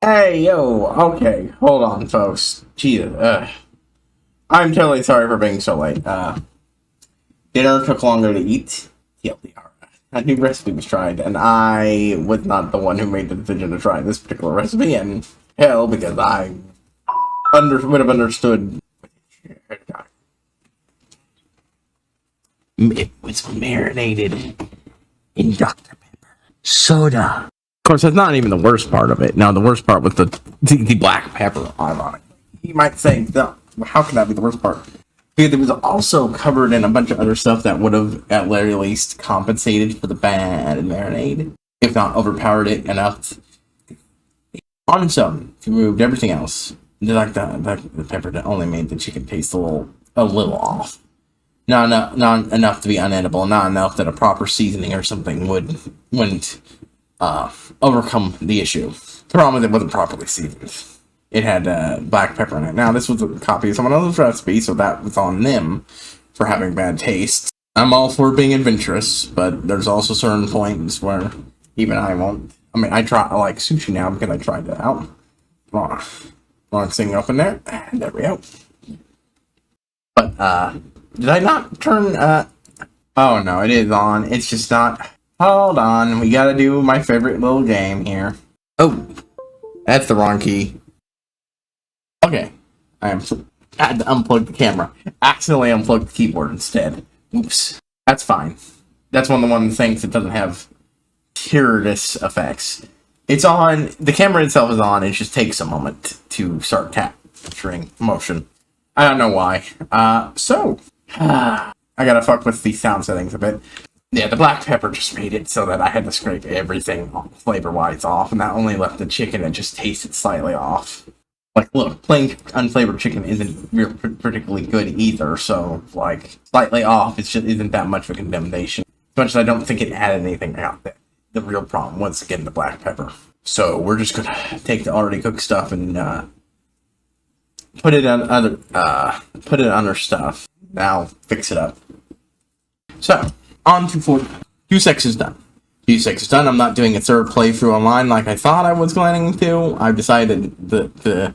Hey, yo, okay, hold on, folks. Jesus, I'm totally sorry for being so late. Dinner took longer to eat. TLDR. A new recipe was tried, and I was not the one who made the decision to try this particular recipe, and hell, because I would have understood. It was marinated in Dr. Pepper soda. Of course, that's not even the worst part of it. No, the worst part was the black pepper on it. You might say, no, how can that be the worst part? Because it was also covered in a bunch of other stuff that would have, at very least, compensated for the bad marinade, if not overpowered it enough. On its own, if you removed everything else, the pepper that only made the chicken taste a little off. Not enough to be unedible, not enough that a proper seasoning or something wouldn't overcome the issue. The problem is it wasn't properly seasoned. It had black pepper in it. Now, this was a copy of someone else's recipe, so that was on them for having bad taste. I'm all for being adventurous, but there's also certain points where even I won't. I mean, I like sushi now because I tried that out. Wrong thing up in there. There we go. But, did I not turn, oh no, it is on. It's just not. Hold on, we gotta do my favorite little game here. Oh, that's the wrong key. Okay, I had to unplug the camera. Accidentally unplugged the keyboard instead. Oops, that's fine. That's one of the things that doesn't have terrorist effects. It's on, the camera itself is on, it just takes a moment to start capturing motion. I don't know why. I gotta fuck with the sound settings a bit. Yeah, the black pepper just made it so that I had to scrape everything flavor-wise off, and that only left the chicken that just tasted slightly off. Like, look, plain unflavored chicken isn't particularly good either, so, like, slightly off, it just isn't that much of a condemnation. As much as I don't think it added anything out there. The real problem, once again, the black pepper. So, we're just gonna take the already cooked stuff and, put it on other stuff. Now, fix it up. So, on to 2-6 is done. 2-6 is done. I'm not doing a third playthrough online like I thought I was planning to. I've decided to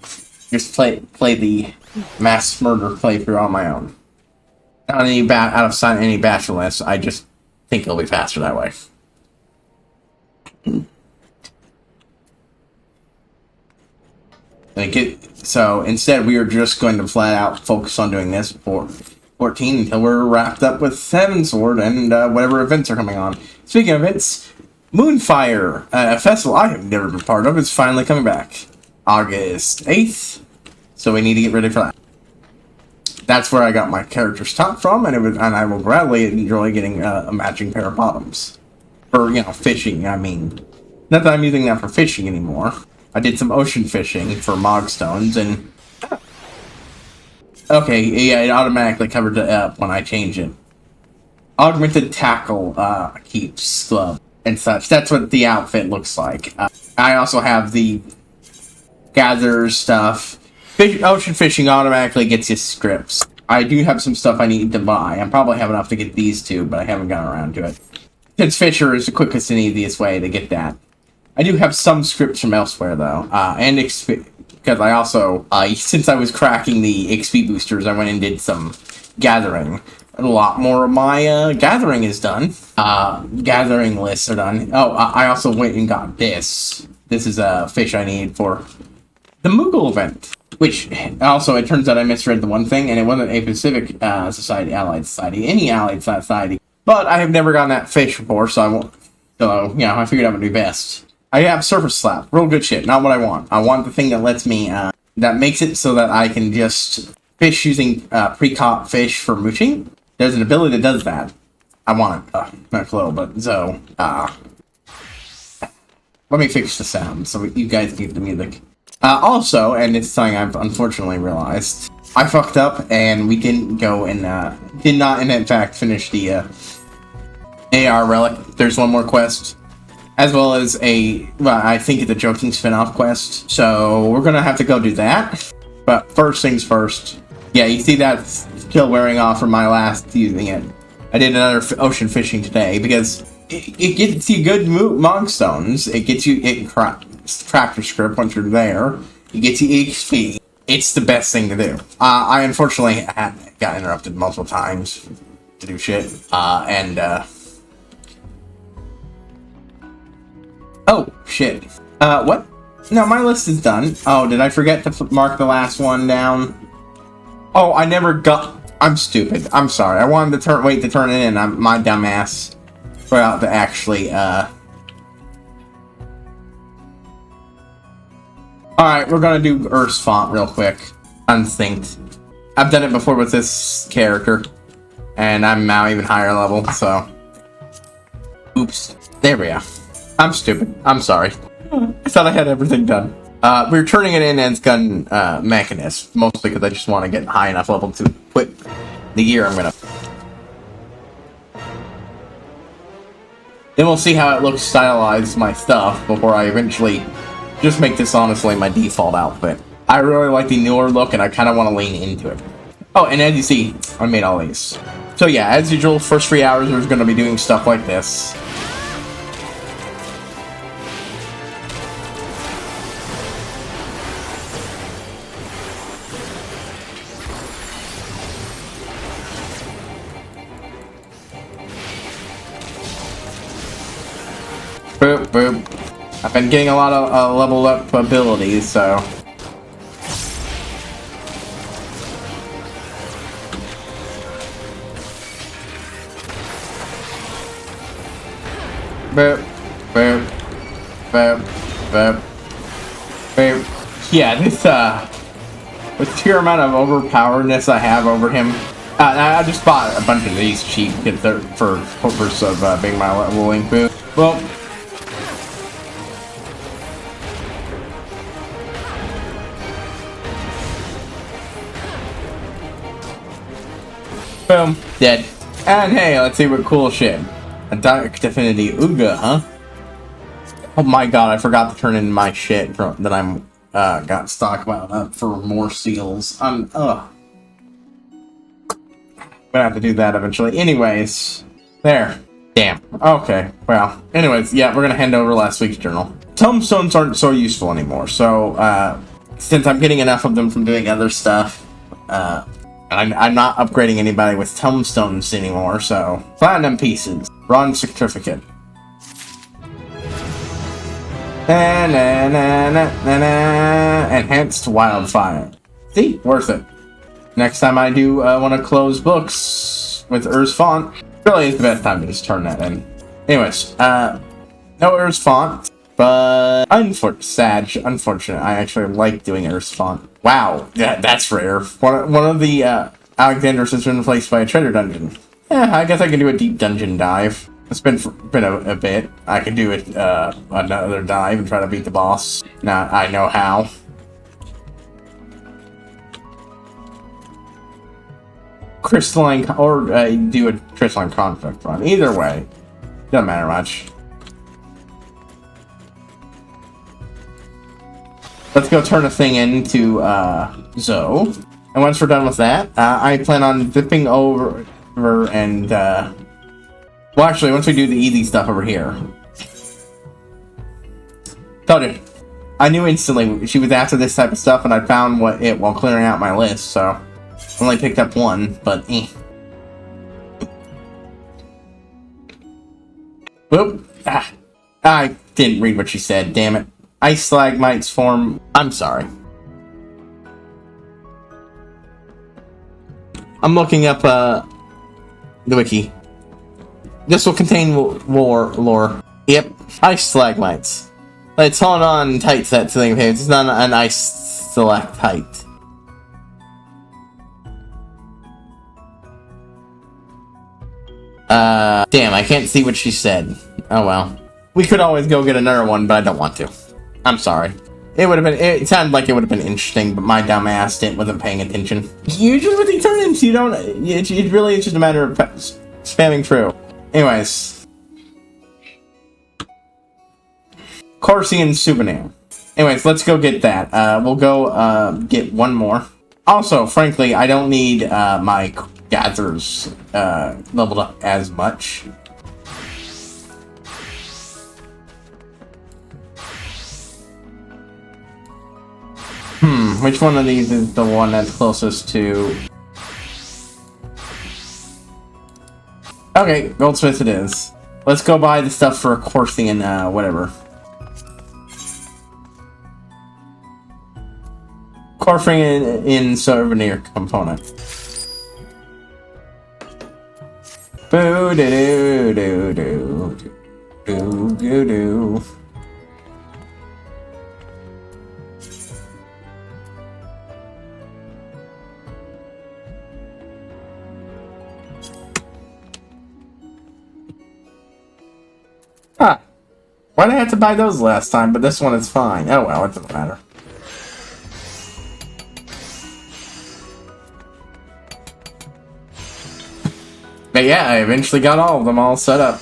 just play the mass murder playthrough on my own. Not out of sight any bashfulness. I just think it'll be faster that way. So instead, we are just going to flat out focus on doing this for 14 until we're wrapped up with Heaven Sword and whatever events are coming on. Speaking of events, Moonfire, a festival I have never been part of, is finally coming back. August 8th, so we need to get ready for that. That's where I got my character's top from, and I will gladly enjoy getting a matching pair of bottoms. For, fishing, I mean. Not that I'm using that for fishing anymore. I did some ocean fishing for mogstones, and okay, yeah, it automatically covered it up when I changed it. Augmented tackle keeps glove and such. That's what the outfit looks like. I also have the gather stuff. Ocean fishing automatically gets you scripts. I do have some stuff I need to buy. I probably have enough to get these two, but I haven't gotten around to it. Since Fisher is the quickest and easiest way to get that. I do have some scripts from elsewhere, though, and because I also, since I was cracking the XP boosters, I went and did some gathering. A lot more of my gathering is done. Gathering lists are done. Oh, I also went and got this. This is a fish I need for the Moogle event. Which, also, it turns out I misread the one thing, and it wasn't a Pacific Society, Allied Society, any Allied Society. But I have never gotten that fish before, so I won't. So, I figured I would do best. I have Surface Slap. Real good shit. Not what I want. I want the thing that lets me, that makes it so that I can just fish using pre-caught fish for mooching. There's an ability that does that. I want it. Not Flo, but so, let me fix the sound so you guys can hear the music. Also, and it's something I've unfortunately realized, I fucked up and we didn't go and, did not, in fact, finish the, AR Relic. There's one more quest. As well as I think it's a joking spin-off quest. So, we're gonna have to go do that. But first things first. Yeah, you see that skill wearing off from my last using it. I did another ocean fishing today because it gets you good mogstones. It gets you, tractor script once you're there. You get the XP. It's the best thing to do. I unfortunately got interrupted multiple times to do shit. Oh, shit. What? No, my list is done. Oh, did I forget to mark the last one down? Oh, I never got... I'm stupid. I'm sorry. I wanted to wait to turn it in. My dumbass forgot to actually, Alright, we're gonna do Earth's font real quick. Unsynced. I've done it before with this character. And I'm now even higher level, so... Oops. There we go. I'm stupid. I'm sorry. I thought I had everything done. We're turning it in as gun mechanist, mostly because I just want to get high enough level to quit the gear I'm gonna. Then we'll see how it looks stylized my stuff before I eventually just make this honestly my default outfit. I really like the newer look and I kind of want to lean into it. Oh, and as you see, I made all these. So yeah, as usual, first 3 hours we're going to be doing stuff like this. Boop, boop. I've been getting a lot of leveled up abilities, so... Boop, boop, boop, boop, boop. Yeah, this, with the sheer amount of overpoweredness I have over him, I just bought a bunch of these cheap for purpose of being my leveling boost. Well... Boom. Dead. And hey, let's see what cool shit. A Dark Divinity Uga, huh? Oh my god, I forgot to turn in my shit that I'm got stockpiled up for more seals. I'm gonna have to do that eventually. Anyways, there. Damn. Okay. Well. Anyways, yeah, we're gonna hand over last week's journal. Tombstones aren't so useful anymore, so since I'm getting enough of them from doing other stuff, I'm not upgrading anybody with tombstones anymore, so... Platinum pieces. Bronze certificate. Enhanced wildfire. See? Worth it. Next time I do want to close books with Ur's font, really is the best time to just turn that in. Anyways, no Ur's font, but unfortunate. I actually like doing Ur's font. Wow, that's rare. One of the Alexanders has been replaced by a treasure dungeon. Yeah, I guess I can do a deep dungeon dive. It's been a bit. I can do it another dive and try to beat the boss. Now I know how. Crystalline, or do a crystalline conflict run. Either way, doesn't matter much. Let's go turn a thing into Zoe. And once we're done with that, I plan on dipping over and well, actually, once we do the easy stuff over here. Told you. I knew instantly she was after this type of stuff, and I found it while clearing out my list, so... Only picked up one, but eh. Whoop. Ah. I didn't read what she said, damn it. Ice stalagmites form... I'm sorry. I'm looking up, the wiki. This will contain lore. Yep, ice stalagmites. It's hold on tight to that thing. It's not an ice stalactite. Damn, I can't see what she said. Oh well. We could always go get another one, but I don't want to. I'm sorry. It sounded like it would have been interesting, but my dumb ass wasn't paying attention. Usually with Eternance, you don't... It really is just a matter of spamming through. Anyways. Corsian souvenir. Anyways, let's go get that. We'll go get one more. Also, frankly, I don't need my gatherers leveled up as much. which one of these is the one that's closest to... Okay, goldsmith it is. Let's go buy the stuff for coursing and whatever. Coursing in souvenir component. Boo doo doo doo doo doo doo doo. Ah, why did I have to buy those last time? But this one is fine. Oh well, it doesn't matter. But yeah, I eventually got all of them all set up.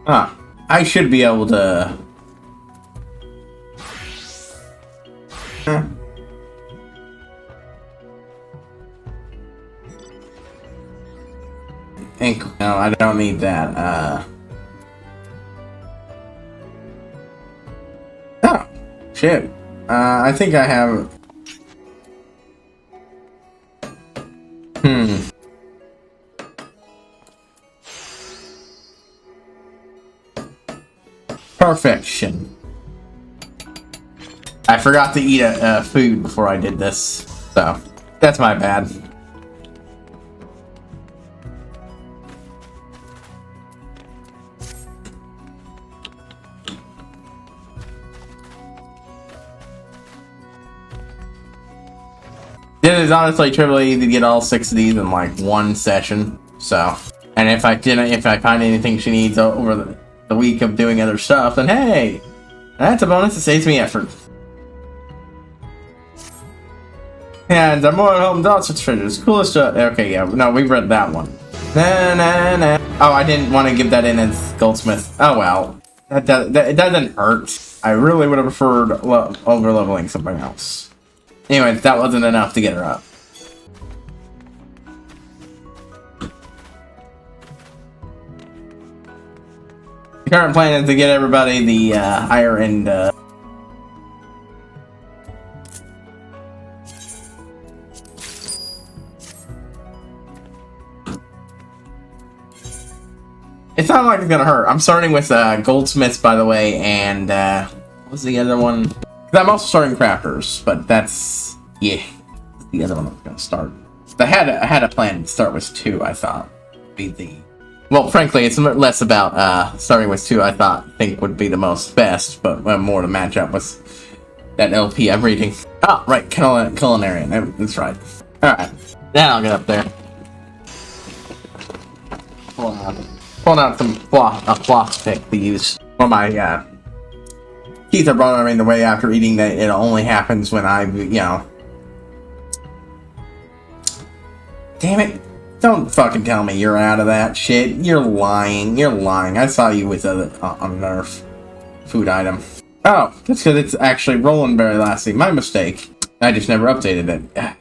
Huh. I should be able to... Ink. No, I don't need that. Oh, shit. I think I have... Perfection. I forgot to eat food before I did this, so that's my bad. It is honestly trivially easy to get all 6 of these in like one session. So, and if I find anything she needs over the week of doing other stuff, then hey, that's a bonus. It saves me effort. And the more home dots with treasures, coolest. Okay, yeah, no, we read that one. Na, na, na. Oh, I didn't want to give that in as goldsmith. Oh well, it doesn't hurt. I really would have preferred over leveling something else. Anyway, that wasn't enough to get her up. The current plan is to get everybody the higher end. It's not like it's gonna hurt. I'm starting with goldsmiths, by the way, and what was the other one? I'm also starting crafters, but that's yeah, the other one I'm gonna start. I had a plan to start with 2. I thought would be the well, frankly, it's less about starting with 2. I think would be the most best, but more to match up with that LP I'm reading. Oh, right, culinarian. That's right. All right, now I'll get up there. Pulling out some floss pick to use for my teeth are bothering the way after eating that it only happens when I, Damn it. Don't fucking tell me you're out of that shit. You're lying. You're lying. I saw you with a Nerf food item. Oh, that's because it's actually rolling very lasty. My mistake. I just never updated it.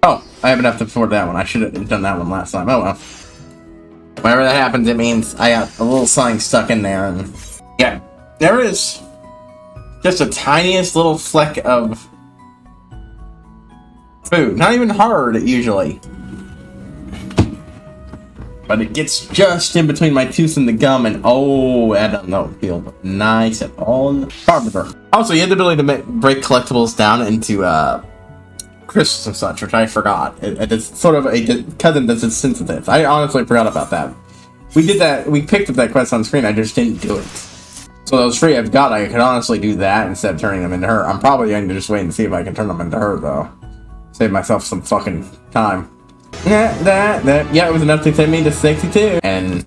Oh, I have enough to afford that one. I should have done that one last time. Oh well. Whenever that happens, it means I got a little something stuck in there, and yeah, there is just a tiniest little fleck of food. Not even hard, usually. But it gets just in between my tooth and the gum, and oh, that doesn't feel nice at all. Carpenter. Also, you have the ability to break collectibles down into crystals and such, which I forgot. It's sort of a cousin that's sensitive. I honestly forgot about that. We did that. We picked up that quest on screen. I just didn't do it. So those 3 I've got, I could honestly do that instead of turning them into her. I'm probably going to just wait and see if I can turn them into her, though. Save myself some fucking time. Yeah, it was enough to send me to 62. And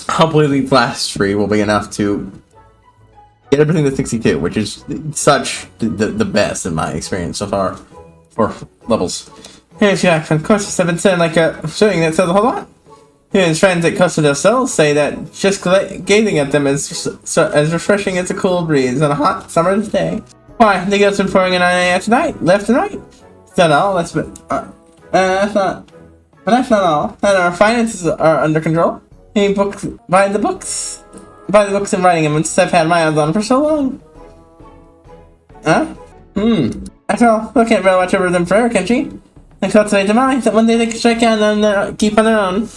hopefully the last 3 will be enough to get everything to 62, which is such the best in my experience so far. for levels. Here's Jack from Courses have been saying like a showing that says a whole lot. His friends at Costa del Sol say that just gazing at them is as refreshing as a cool breeze on a hot summer's day. Why? The ghosts been pouring in on AI tonight, left tonight. That's not all. That's not all. And our finances are under control. Any books, buy the books and writing them since I've had my eyes on them for so long. Huh? After all, I can't really watch over them forever, can she? They cultivate the mind that one day they can strike out and keep on their own.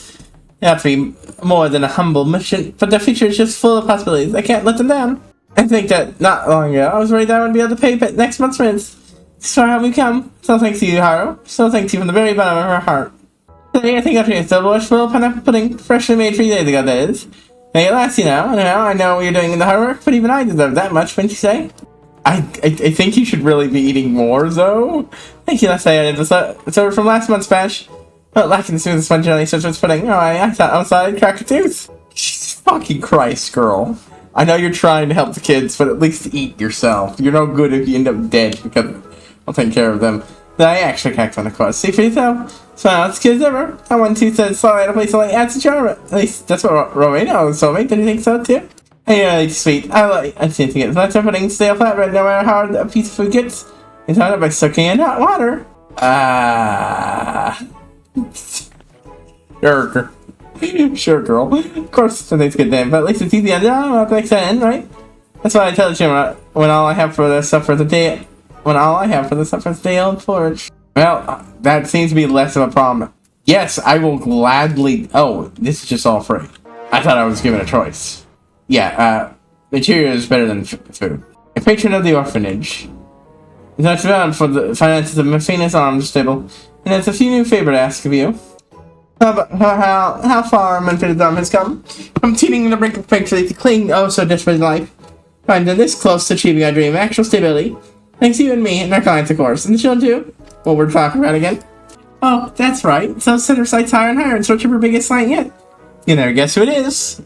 They have to be more than a humble mission, but their future is just full of possibilities. I can't let them down. I think that not long ago, I was worried that I wouldn't be able to pay next month's rent. So how we come. So thanks to you, Haru. So thanks to you from the very bottom of her heart. Today I think I'll treat a bush full of pineapple pudding, freshly made 3 days ago, that is. Make it last, you know. I know what you're doing in the hard work, but even I deserve that much, wouldn't you say? I think you should really be eating more, though. Thank you, last night I did this. It's over from last month's batch. Not lacking the smoothest one jelly, so it's pudding. Oh, I thought I was I'd crack a tooth. Jesus fucking Christ, girl. I know you're trying to help the kids, but at least eat yourself. You're no good if you end up dead, because I'll take care of them. Then I actually cracked on the course. See for yourself. So now it's kids ever. I one tooth said slowly at a place like adds a charm. At least that's what Rowena told me. Did you think so too? Hey, you're really sweet. I seem to get as much of putting stale flatbread no matter how hard a piece of food gets. It's hard by soaking in hot water. Sure, girl. Of course, something's good then, but at least it's easy under. I don't have to make that in, right? That's why I tell the children when all I have for the stuff for the day. When all I have for the stuff for the day on forage. Well, that seems to be less of a problem. Yes, I will gladly. Oh, this is just all free. I thought I was given a choice. Yeah, material is better than food. A patron of the orphanage. Is not bound for the finances of Mephinas Arms Stable, and has a few new favor to ask of you. How far Mephinas Arm has come? From teetering on the brink of victory to cling so desperately life. Finding this close to achieving our dream of actual stability. Thanks to you and me, and our clients, of course. And the children, too. What we're talking about again. Oh, that's right. So set her sights higher and higher in search of her biggest client yet. You never guess who it is.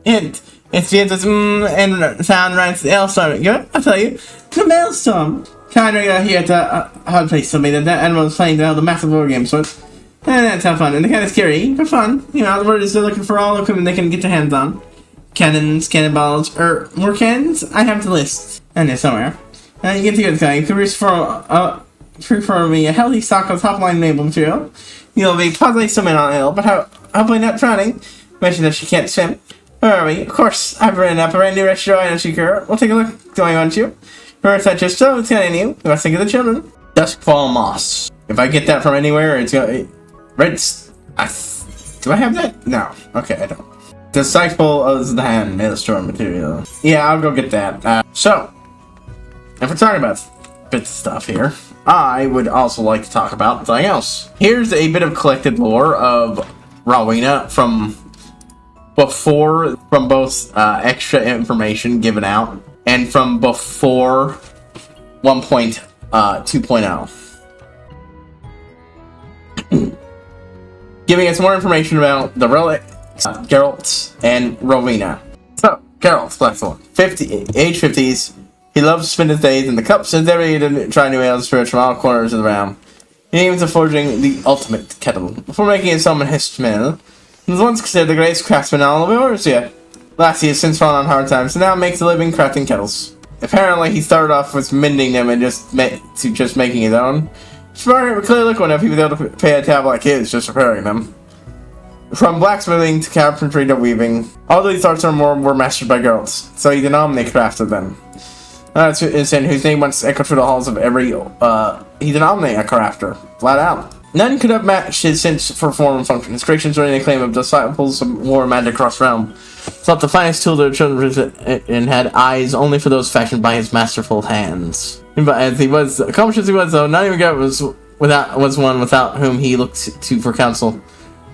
Hint. It's the and sound runs the L-Storm. Good? I'll tell you. The Maelstrom. Kind of here at the HighPriest told me that animal was playing the massive war game, so it's... that's how fun. And they're kind of scary, but fun. You know, the word is they're looking for all the equipment they can get their hands on. Cannons, cannonballs, or more cannons? I have the list. And they're somewhere. You get to go to the guy. You can reach for me a healthy stock of top-line naval material. You'll be possibly swimming on ill, but hopefully not drowning. Mention that she can't swim. Where are we? Of course, I've written up a brand new restaurant in Seeker. We'll take a look going on you. First, I just so it's gonna you. You must think of the children. Duskfall Moss. If I get that from anywhere, it's gonna... do I have that? No. Okay, I don't. Disciple of the Hand, Maelstrom material. Yeah, I'll go get that. So, if we're talking about bits of stuff here, I would also like to talk about something else. Here's a bit of collected lore of Rowena from both extra information given out and from before 1.2.0. Giving us more information about the relic, Geralt, and Rowena. So, Geralt, Black Thorn, age 50s. He loves to spend his days in the cups and every day to try new ales spirits from all corners of the realm. He aims at forging the ultimate kettle before making his home in Histmil. He was once considered the greatest craftsman in all of Eorzea. Last, he has since fallen on hard times and now makes a living crafting kettles. Apparently, he started off with mending them and just making his own. Smart, clearly look enough he was able to pay a tab like his just repairing them. From blacksmithing to carpentry to weaving, all these arts were mastered by girls, so he denominated crafted them. That's whose name once echoed through the halls of every, he denominated a crafter, flat out. None could have matched his sense for form and function. His creations were any claim of disciples of war magic across realm. Thought the finest tool their children and had eyes only for those fashioned by his masterful hands. But as he was, accomplished as he was, though, not even God was one without whom he looked to for counsel.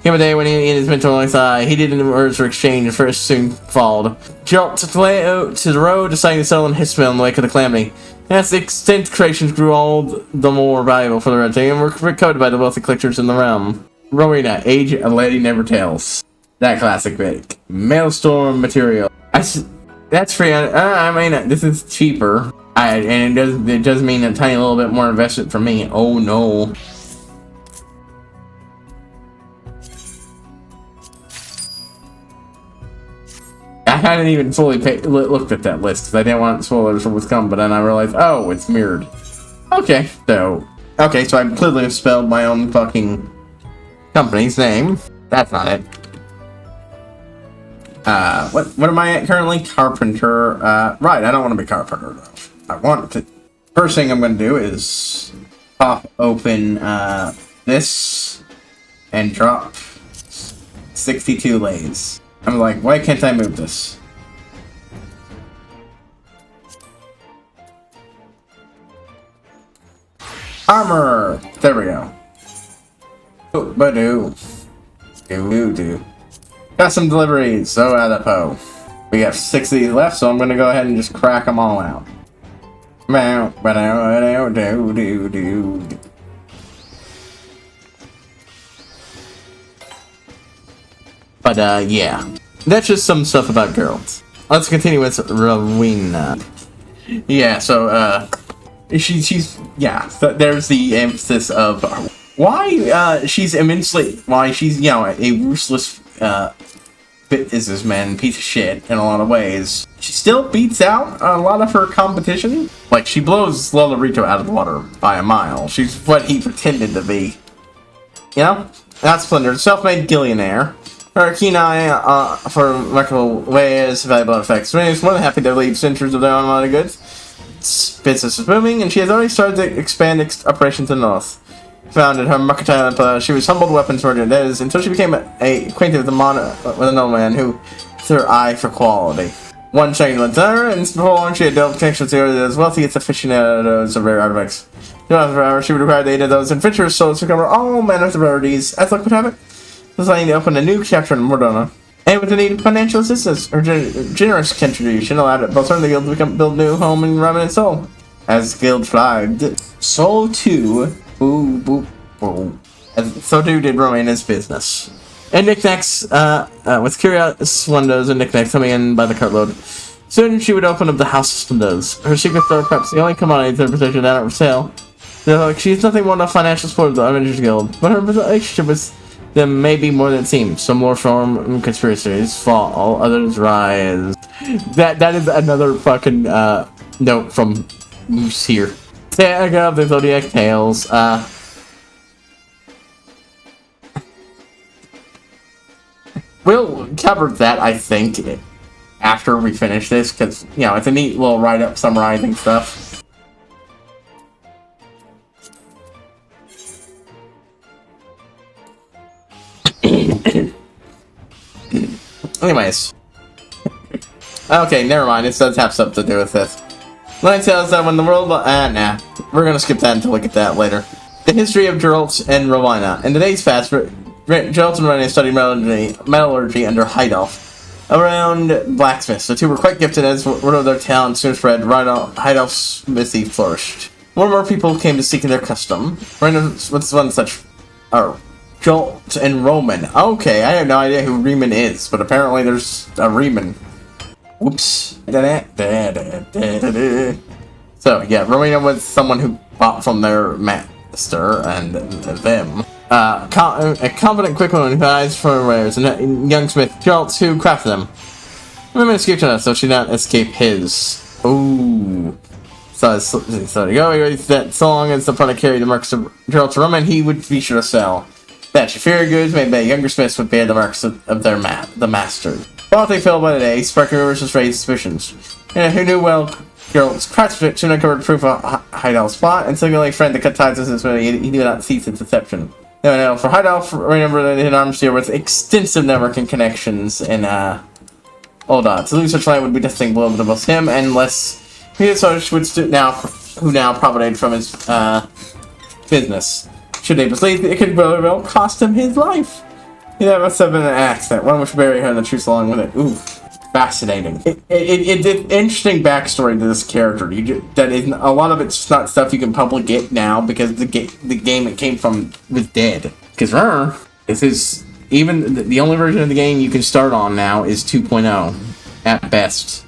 Came a day when he in his mental he did in words for exchange and first soon followed. Geralt took the way out to the road, deciding to settle in Histmil in the wake of the calamity. As the extent creations grew all the more valuable for the red team and were coveted by the wealthy collectors in the realm. Rowena, age a lady never tells. That classic bit. Maelstrom material. That's free. I mean, this is cheaper. And it does mean a tiny little bit more investment for me. Oh no. I hadn't even fully looked at that list because I didn't want spoilers for what's coming, but then I realized, oh, it's mirrored. Okay, so I clearly spelled my own fucking company's name. That's not it. What am I at currently? Carpenter. Right, I don't want to be carpenter though. I want to. First thing I'm going to do is pop open this and drop 62 lays. I'm like, why can't I move this? Armor! There we go. Oh, ba-doo. Do-do-do. Custom deliveries, so adipo. We have 6 of these left, so I'm going to go ahead and just crack them all out. But yeah, that's just some stuff about girls. Let's continue with Rowena. Yeah, so she's there's the emphasis of why she's a ruthless businessman, piece of shit in a lot of ways. She still beats out a lot of her competition. Like, she blows Lolorito out of the water by a mile. She's what he pretended to be. You know? That's Splendor. Self-made billionaire. Her keen eye for remarkable ways, valuable effects. She's more than happy to leave centers of their own money goods. Business is booming, and she has already started to expand operations in the north. Founded her mercantile empire. She was humbled weapons merchant, that is, until she became acquainted with an old man who had her eye for quality. One shaking her, and before long she had developed connections with as wealthy as aficionados of rare artifacts. However, she would require the aid of those adventurous souls to cover all manner of rarities. As luck would have it, was planning to open a new chapter in Mordona. And with the need of financial assistance, her generous contribution allowed it both her and the guild to build a new home in Ramen and Soul. As guild flagged, Soul 2. Boo, boo, boo. So too did Rowena's business. And knickknacks, with curious windows and knickknacks coming in by the cartload. Soon she would open up the house of windows. Her secret store perhaps the only commodities in her possession that are for sale. Though she's nothing more than a financial support of the Avengers Guild, but her relationship with them may be more than it seems. Some more form conspiracies fall, others rise. That is another fucking note from Moose here. Saga of the Zodiac Tales. We'll cover that, I think, after we finish this, because, you know, it's a neat little write-up summarizing stuff. Anyways. Okay, never mind. It does have something to do with this. Line tells that when the world... nah. We're gonna skip that until we get that later. The history of Geralt and Rowena. In the days past, Geralt and Rowena studied metallurgy under Heidolf. Around blacksmiths, the two were quite gifted as word of their talent soon spread. Heidolf's smithy flourished. More and more people came to seek their custom. Rowena was one such... Geralt and Roman. Okay, I have no idea who Riemann is, but apparently there's a Riemann. Whoops. So, yeah, Rowena was someone who bought from their master and them. A confident, quick one who eyes for wares, and a young smith, Geralt, who crafted them. Women escaped enough, so she did not escape his. Ooh. So you go, that so long as the product carried the marks of Geralt to Roman, he would be sure to sell. That inferior goods made by younger smiths would bear the marks of the master. While they fell by the day, sparking rumors just raised suspicions. And who knew well Geralt's craftsmanship soon uncovered proof of Heidolf's plot, and singling a friend to cut ties with his man, he did not cease its deception. No, for Heidolf, remember that an arms dealer with extensive networking connections in Old Odds. To lose such land would be deathly blow to both him and less Peter Sarge who now profited from his business. Should they believe it could very well cost him his life. He must have been an accident, one which bury her in the truth along with it. Ooh, fascinating. It's an interesting backstory to this character. A lot of it's not stuff you can probably get now because the game it came from was dead. Because this is even the only version of the game you can start on now is 2.0 at best,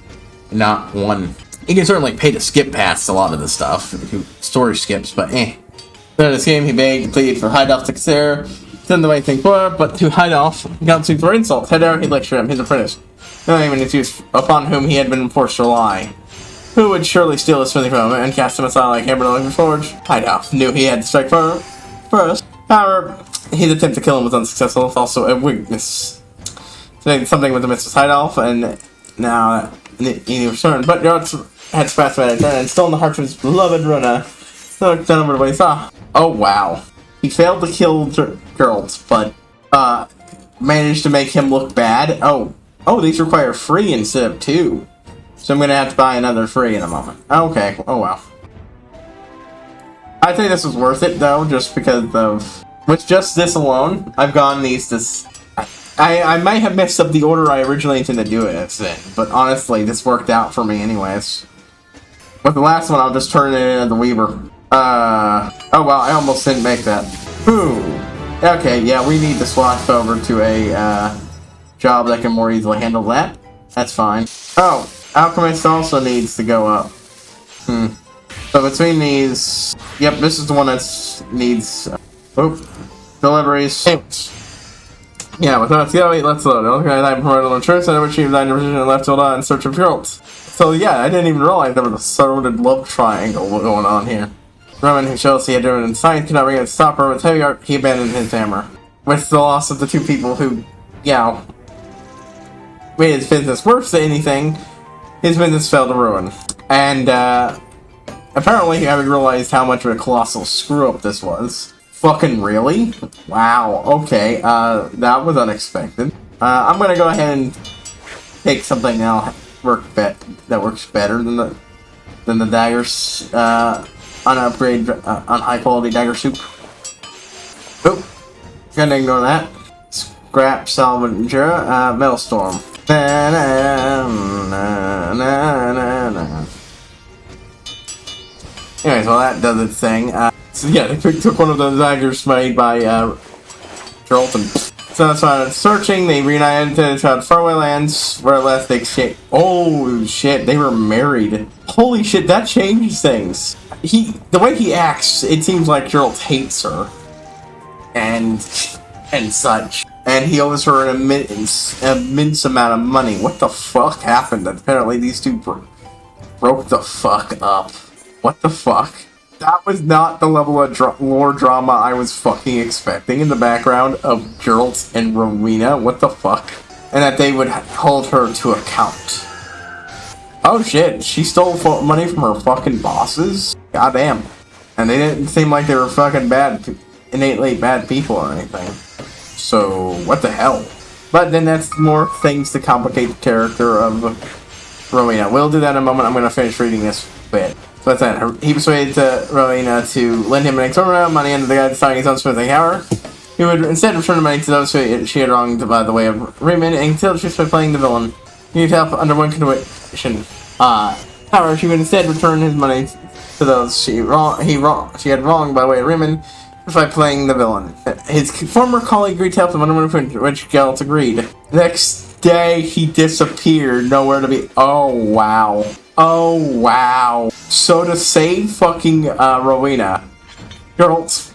not 1. You can certainly pay to skip past a lot of the stuff, story skips, but eh. So in this game, he begged, pleaded for Highdoff to consider, didn't the right thing for, but to Highdoff, he got sued for insults. Header, he lectured him, his apprentice, not even his use upon whom he had been forced to rely. Who would surely steal his smithing from him and cast him aside like hammer like a forge? Highdoff knew he had to strike first. However, his attempt to kill him was unsuccessful. It's also a weakness. Today, something with the Mrs. Highdoff, and now he returned. But Geralt had surpassed by return and still in the heart of his beloved Runa. So done over what he saw. Oh wow. He failed to kill Geralt, but managed to make him look bad. Oh, these require free instead of 2. So I'm gonna have to buy another free in a moment. Okay, oh wow. I think this was worth it though, just because of... With just this alone, I've gone this... I might have messed up the order I originally intended to do it in, but honestly, this worked out for me anyways. With the last one, I'll just turn it into the Weaver. Oh wow, I almost didn't make that. Ooh. Okay, yeah, we need to swap over to a, job that can more easily handle that. That's fine. Oh, Alchemist also needs to go up. So between these... Yep, this is the one that needs... deliveries. Yeah, with us, yeah, wait, let's load. Okay, I'm promoted on church, and I retrieved 9 division and left in search of Geralt. So yeah, I didn't even realize there was a sordid love triangle going on here. Roman, who shows he had driven in science, could not bring it to stop her with heavy art, he abandoned his hammer. With the loss of the 2 people who, yeah, made his business worse than anything, his business fell to ruin. And, apparently, having realized how much of a colossal screw-up this was. Fucking really? Wow, okay, that was unexpected. I'm gonna go ahead and take something that'll that works better than the daggers, on upgrade, on high-quality dagger soup. Oop, gonna ignore that. Scrap Salvager, Metal Storm. Anyways, well that does its thing. So yeah, they took one of the daggers made by Geralt and so that's why searching, they reunited to faraway lands where last they exchanged. Oh shit, they were married. Holy shit, that changes things. The way he acts, it seems like Geralt hates her. And such. And he owes her an immense amount of money. What the fuck happened? Apparently these two broke the fuck up. What the fuck? That was not the level of lore drama I was fucking expecting in the background of Geralt and Rowena. What the fuck? And that they would hold her to account. Oh shit, she stole money from her fucking bosses? Goddamn. And they didn't seem like they were fucking innately bad people or anything. So, what the hell? But then that's more things to complicate the character of Rowena. We'll do that in a moment. I'm gonna finish reading this bit. So that's that. He persuaded Rowena to lend him an exorbitant amount of money, and the guy deciding his own smithing hammer. He would instead return the money to those who she had wronged by the way of Riemann, and killed just by playing the villain. He needed help under one condition. However, she would instead return his money to those she had wronged by way of Riemann, by playing the villain. His former colleague agreed to help him under one condition, which Geralt agreed. Next day, he disappeared, nowhere to be. Oh wow. Oh wow. So to save fucking Rowena, Geralt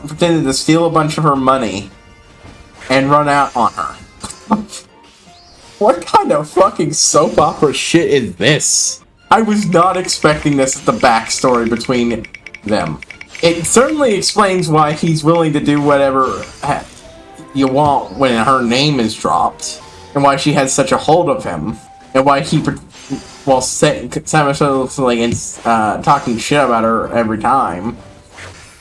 pretended to steal a bunch of her money and run out on her. What kind of fucking soap opera shit is this? I was not expecting this as the backstory between them. It certainly explains why he's willing to do whatever you want when her name is dropped, and why she has such a hold of him, and why he while simultaneously talking shit about her every time.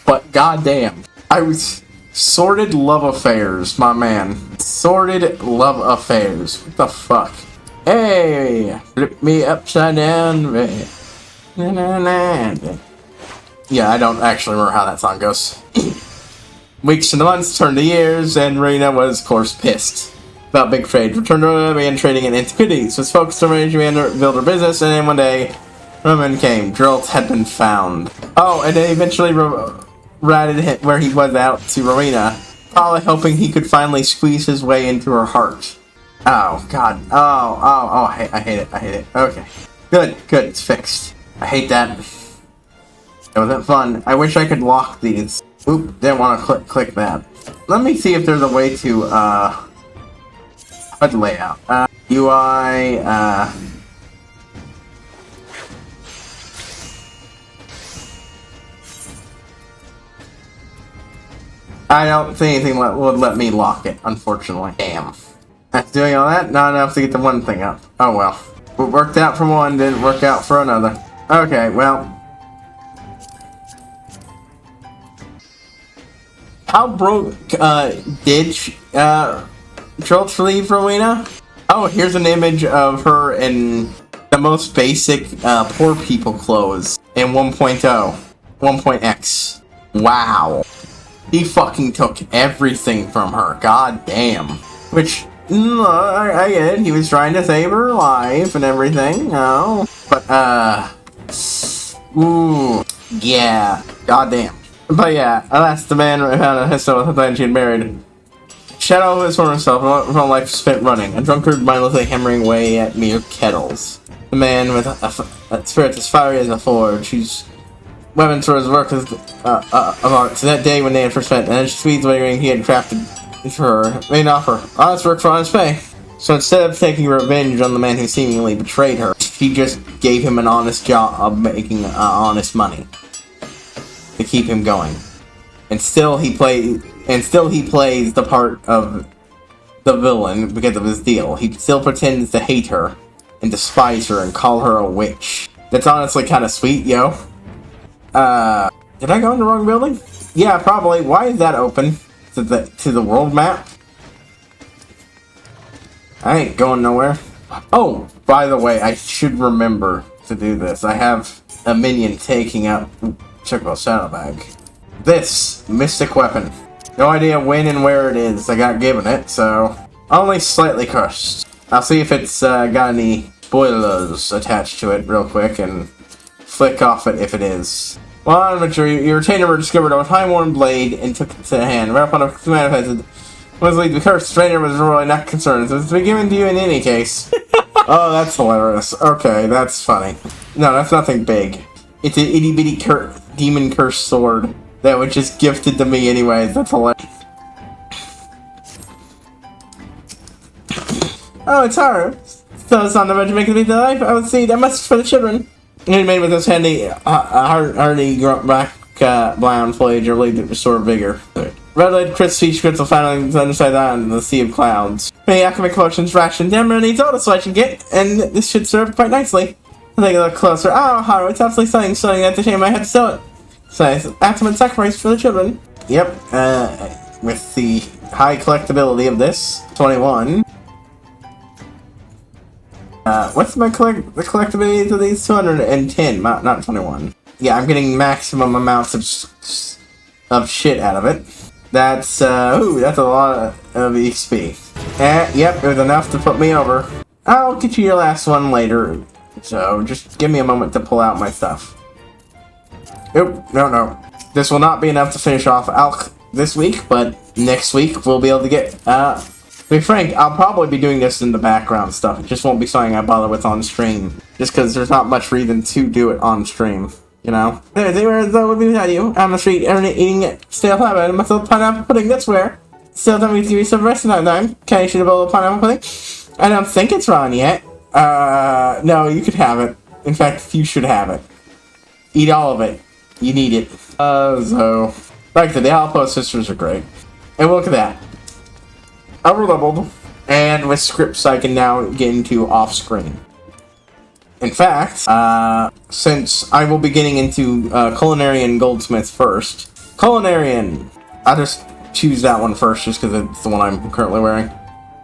But goddamn, I was sordid love affairs, my man. Sordid love affairs. What the fuck? Hey, flip me upside down. Yeah, I don't actually remember how that song goes. Weeks and months turned to years, and Rowena was, of course, pissed about big trade. Returned to Rowena, began trading in antiquities. Was focused on managing to build her business, and then one day, Roman came. Geralt had been found. Oh, and then eventually ratted him where he was out to Rowena, probably hoping he could finally squeeze his way into her heart. Oh, God. Oh, I hate it. Okay. Good, it's fixed. I hate that. It wasn't fun. I wish I could lock these. Oop, didn't want to click that. Let me see if there's a way to, HUD layout. UI, I don't see anything that would let me lock it, unfortunately. Damn. After doing all that, not enough to get the one thing up. Oh well. What worked out for one didn't work out for another. Okay, well. How broke, did Trilch leave Rowena? Oh, here's an image of her in the most basic, poor people clothes in 1.0. 1.x. Wow. He fucking took everything from her. God damn. Which, I get it. He was trying to save her life and everything. No. But, ooh. Yeah. God damn. But yeah, alas, the man found himself with the man she had married. Shadow of his former self, a life spent running, a drunkard mindlessly hammering away at mere kettles. The man with a spirit as fiery as a forge, whose weapons for his work of art. So that day when they had first met, and the Swedes waiting he had crafted for her, made an offer. Honest work for honest pay. So instead of taking revenge on the man who seemingly betrayed her, he just gave him an honest job of making honest money to keep him going. And still he plays the part of the villain because of his deal. He still pretends to hate her and despise her and call her a witch. That's honestly kind of sweet, yo. Did I go in the wrong building? Yeah, probably. Why is that open to the world map? I ain't going nowhere. Oh, by the way, I should remember to do this. I have a minion taking out Chocobo Saddlebag. This mystic weapon. No idea when and where it is. I got given it, so only slightly cursed. I'll see if it's got any spoilers attached to it real quick and flick off it if it is. While on adventure, your retainer discovered a high-worn blade and took it to hand. Right upon a manifested was lead to the cursed. The trainer was really not concerned. So it's been given to you in any case. Oh, that's hilarious. Okay, that's funny. No, that's nothing big. It's an itty-bitty demon cursed sword that was just gifted to me anyways. That's hilarious. Oh, it's her. So it's on the road to make it to life. I would see that must for the children. And he made with his handy, hardy black brown foliage relieved to restore vigor. Red-eyed crispy scripts will finally underside on in the sea of clouds. Many alchemy collections ration. Damn, needs all the so I should get, and this should serve quite nicely. I'll take a look closer. Oh, Haru, it's absolutely stunning at the shame I had to sell it. So it's ultimate sacrifice for the children. Yep, with the high collectability of this, 21. What's my the collectability of these? 210, not 21. Yeah, I'm getting maximum amounts of shit out of it. That's, that's a lot of XP. Yep, it was enough to put me over. I'll get you your last one later, so just give me a moment to pull out my stuff. Oop, no. This will not be enough to finish off Alk this week, but next week we'll be able to get, to be frank, I'll probably be doing this in the background stuff. It just won't be something I bother with on stream. Just because there's not much reason to do it on stream, you know? There would be without you. On the street, eating stale pineapple and myself pineapple pudding, that's where. Still tell me to give you some rest in that time. Can I shoot a bowl of pineapple pudding? I don't think it's wrong yet. No, you could have it. In fact, you should have it. Eat all of it. You need it. So... Like the Alpo sisters are great. And look at that. Overleveled, and with scripts I can now get into off-screen. In fact, since I will be getting into Culinarian Goldsmith first, Culinarian, I'll just choose that one first just because it's the one I'm currently wearing.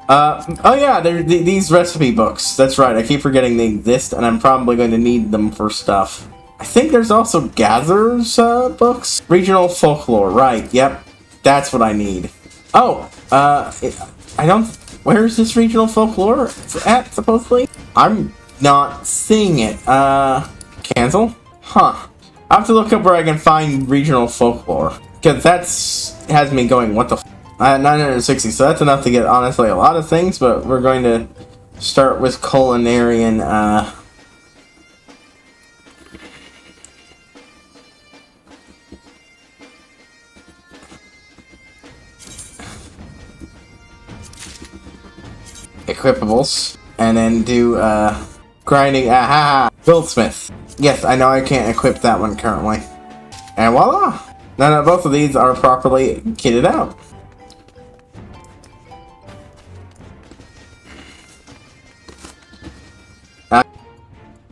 Oh yeah, these recipe books, that's right, I keep forgetting they exist, and I'm probably going to need them for stuff. I think there's also Gather's books. Regional folklore, right, yep, that's what I need. Oh, I don't... Where's this regional folklore at, supposedly? I'm not seeing it. Cancel? Huh. I have to look up where I can find regional folklore. Because has me going, what the f... 960, so that's enough to get, honestly, a lot of things, but we're going to start with Culinarian, equipables, and then do grinding. Goldsmith. Yes, I know I can't equip that one currently. And voila! Now both of these are properly kitted out.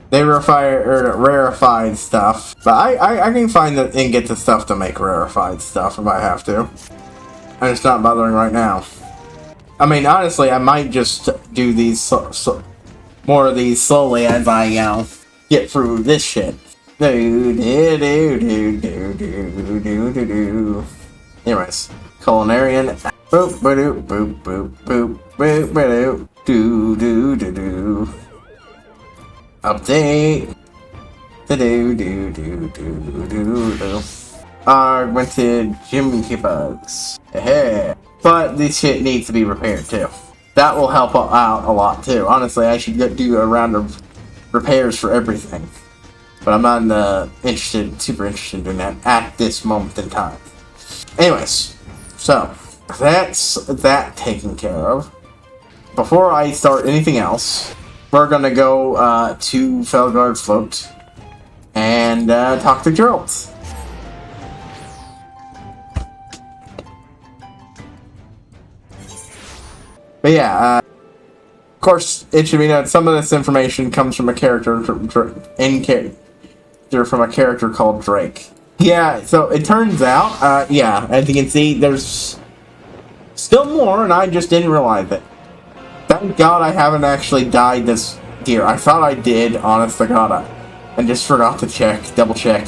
They rarefied stuff, but I can find that and get the stuff to make rarefied stuff if I have to. I'm just not bothering right now. I mean, honestly, I might just do these more of these slowly as I get through this shit. Anyways, culinarian. Boop boop boop boop boop boop boop do do do do. Update. Do. Augmented Jimmy bugs. Hey. But this shit needs to be repaired too. That will help out a lot too. Honestly, I should do a round of repairs for everything. But I'm not super interested in doing that at this moment in time. Anyways, so that's that taken care of. Before I start anything else, we're gonna go to Felgard Float and talk to Geralt. But yeah, of course, it should be noted some of this information comes from a character from a character called Drake. Yeah, so it turns out, yeah, as you can see, there's still more, and I just didn't realize it. Thank God I haven't actually died this year. I thought I did, honest to God, and just forgot to double check.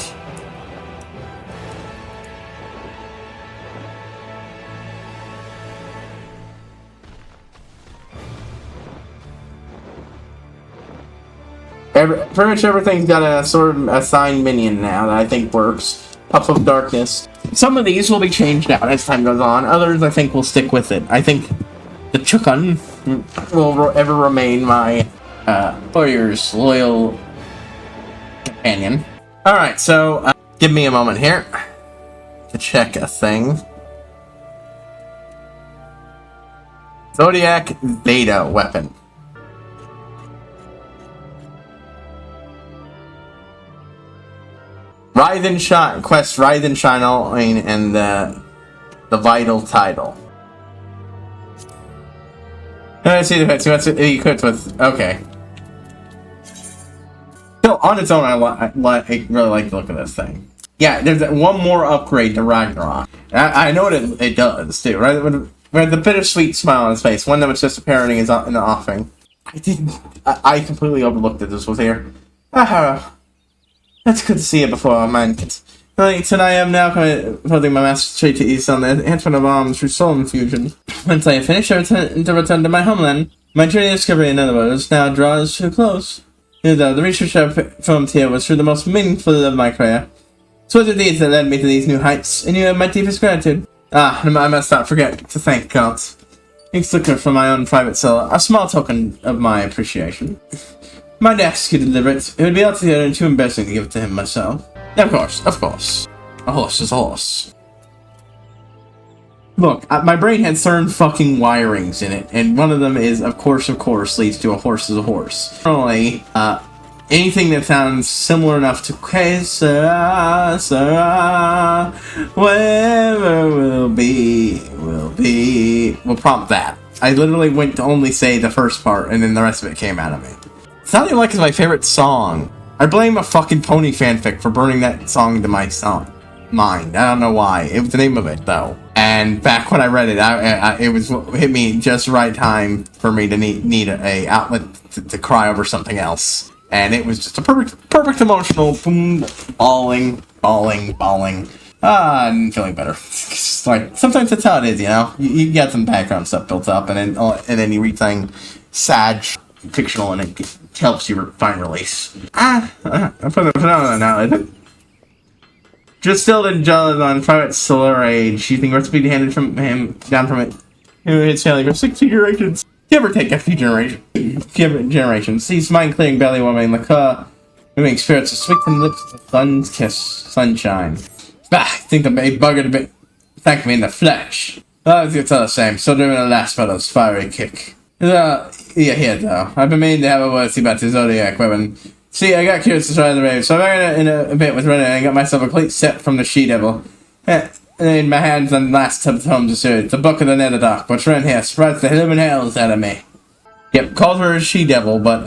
Pretty much everything's got a sort of assigned minion now that I think works. Puff of Darkness. Some of these will be changed out as time goes on. Others, I think, will stick with it. I think the Chukun will ever remain my warrior's loyal companion. Alright, so give me a moment here to check a thing. Zodiac Zeta weapon. Rise and Shine, quest Rise and Shine and the vital title. Let's see what's equipped with. Okay. So on its own, I really like the look of this thing. Yeah, there's one more upgrade to Ragnarok. I know what it does too. Right, with the bittersweet smile on his face, one that was just appearing in the offing. I completely overlooked that this was here. That's good to see it before I meant it. Tonight I am now holding my master straight to east on the enhancement of arms through soul infusion. Once I have finished, I return to my homeland. My journey of discovery, in other words, now draws to a close. The research I filmed here was through the most meaningful of my career. So it was the deeds that led me to these new heights, and you have my deepest gratitude. I must not forget to thank Count Inksticker for my own private cell, a small token of my appreciation. Might ask you to deliver it. It would be altogether and too embarrassing to give it to him myself. Of course. A horse is a horse. Look, my brain had certain fucking wirings in it, and one of them is, of course, leads to a horse is a horse. Normally, anything that sounds similar enough to whatever will prompt that. I literally went to only say the first part, and then the rest of it came out of me. Sounding like it's my favorite song. I blame a fucking pony fanfic for burning that song into my mind. I don't know why. It was the name of it, though. And back when I read it, it hit me just right time for me to need a outlet to cry over something else. And it was just a perfect emotional boom, bawling. I'm feeling better. It's like, sometimes that's how it is, you know? You get some background stuff built up, and then you read something sad, fictional, and it helps you find release. I'm putting it on now, isn't it? Just still in Jolly on private solar age, using recipe handed from him down from it to his family for 60 generations. Give or take a few generations. He's mind clearing, belly warming, liqueur, moving spirits of sweet and lips of the sun's kiss, sunshine. I think the babe buggered a bit. Thank me in the flesh. Oh, it's all the same. Still doing the last fellow's fiery kick. Yeah, here though. I've been meaning to have a word about the Zodiac weapon. See, I got curious to try the rave, so I ran in a bit with Renner and got myself a complete set from the She-Devil. And in my hands on the last tub of Home to Suit, the Book of the Netherdark, which ran here, surprised the living hells out of me. Yep, called her a She-Devil, but,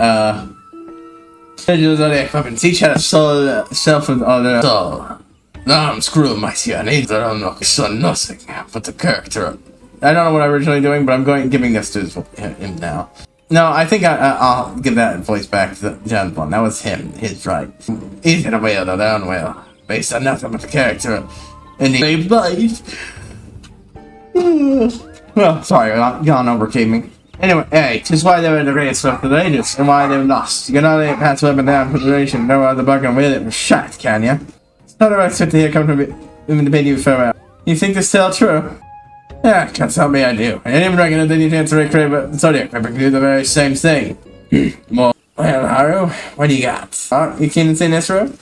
Zodiac weapons each had a soul, self of other soul. No, I'm screwed, my dear. I need that I'm not so nothing, but the character. I don't know what I'm originally doing, but I'm giving this to him now. No, I think I'll give that voice back to the gentleman. That was him. He's right. He's in a whale, though, down whale. Based on nothing but the character. And he bite. Well, sorry, y'all overcame me. Anyway, hey, just why they were the greatest of the ages, and why they were lost. You can only pass weapon down for duration, no other bug with it was shot, can ya? It's not about to hear come to me, even to bid you farewell. You think this still true? Yeah, can't tell me I do. I didn't even reckon that you chance to recreate, but Zodiac weapon can do the very same thing. Well, Haru, what do you got? You keen to see this room?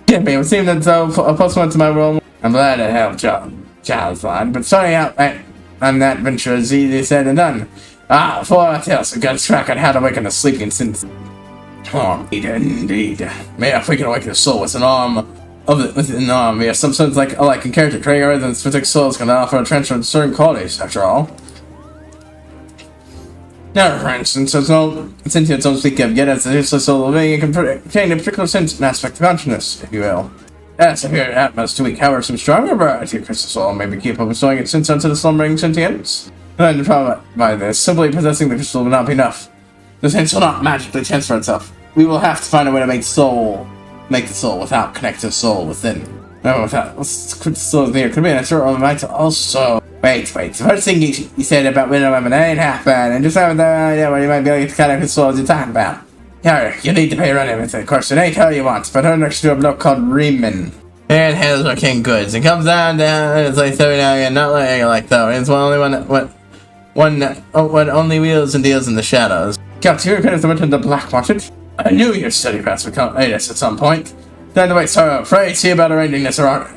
Yeah, it would seem that a postman to my role. I'm glad I helped Child's line, but starting out on that venture is easy said and done. Before I tell us, I've got a track on how to awaken a sleeping since. Oh, indeed. May if we can awaken a soul with an arm with an arm. We have some sort of like a character trait rather than specific souls can offer a transfer of certain qualities, after all. Now, for instance, there's no sentience don't speak of, yet as a useless soul living, it can contain a particular sense and aspect of consciousness, if you will. Yes, if your atmos too weak, however, some stronger variety of crystal soul may be capable of storing its sense onto the slumbering sentience. And the problem by this, simply possessing the crystal will not be enough. The sense will not magically transfer itself. We will have to find a way to make the soul without connecting soul within. No, without soul there could be an extra or might also. Wait. The first thing you said about Window Women ain't half bad, and just have no idea what you might be able to connect with souls you're talking about. Here, you need to pay rent everything. Of course, it ain't how you want, but her next to a bloke called Riemann. And handles our king goods. It comes down, it's like 30 now again, not like though. It's one only wheels and deals in the shadows. Got you kind of mentioned the black market. I knew your study pass would come aid us at some point. Then wait, sorry, afraid see about arranging this around.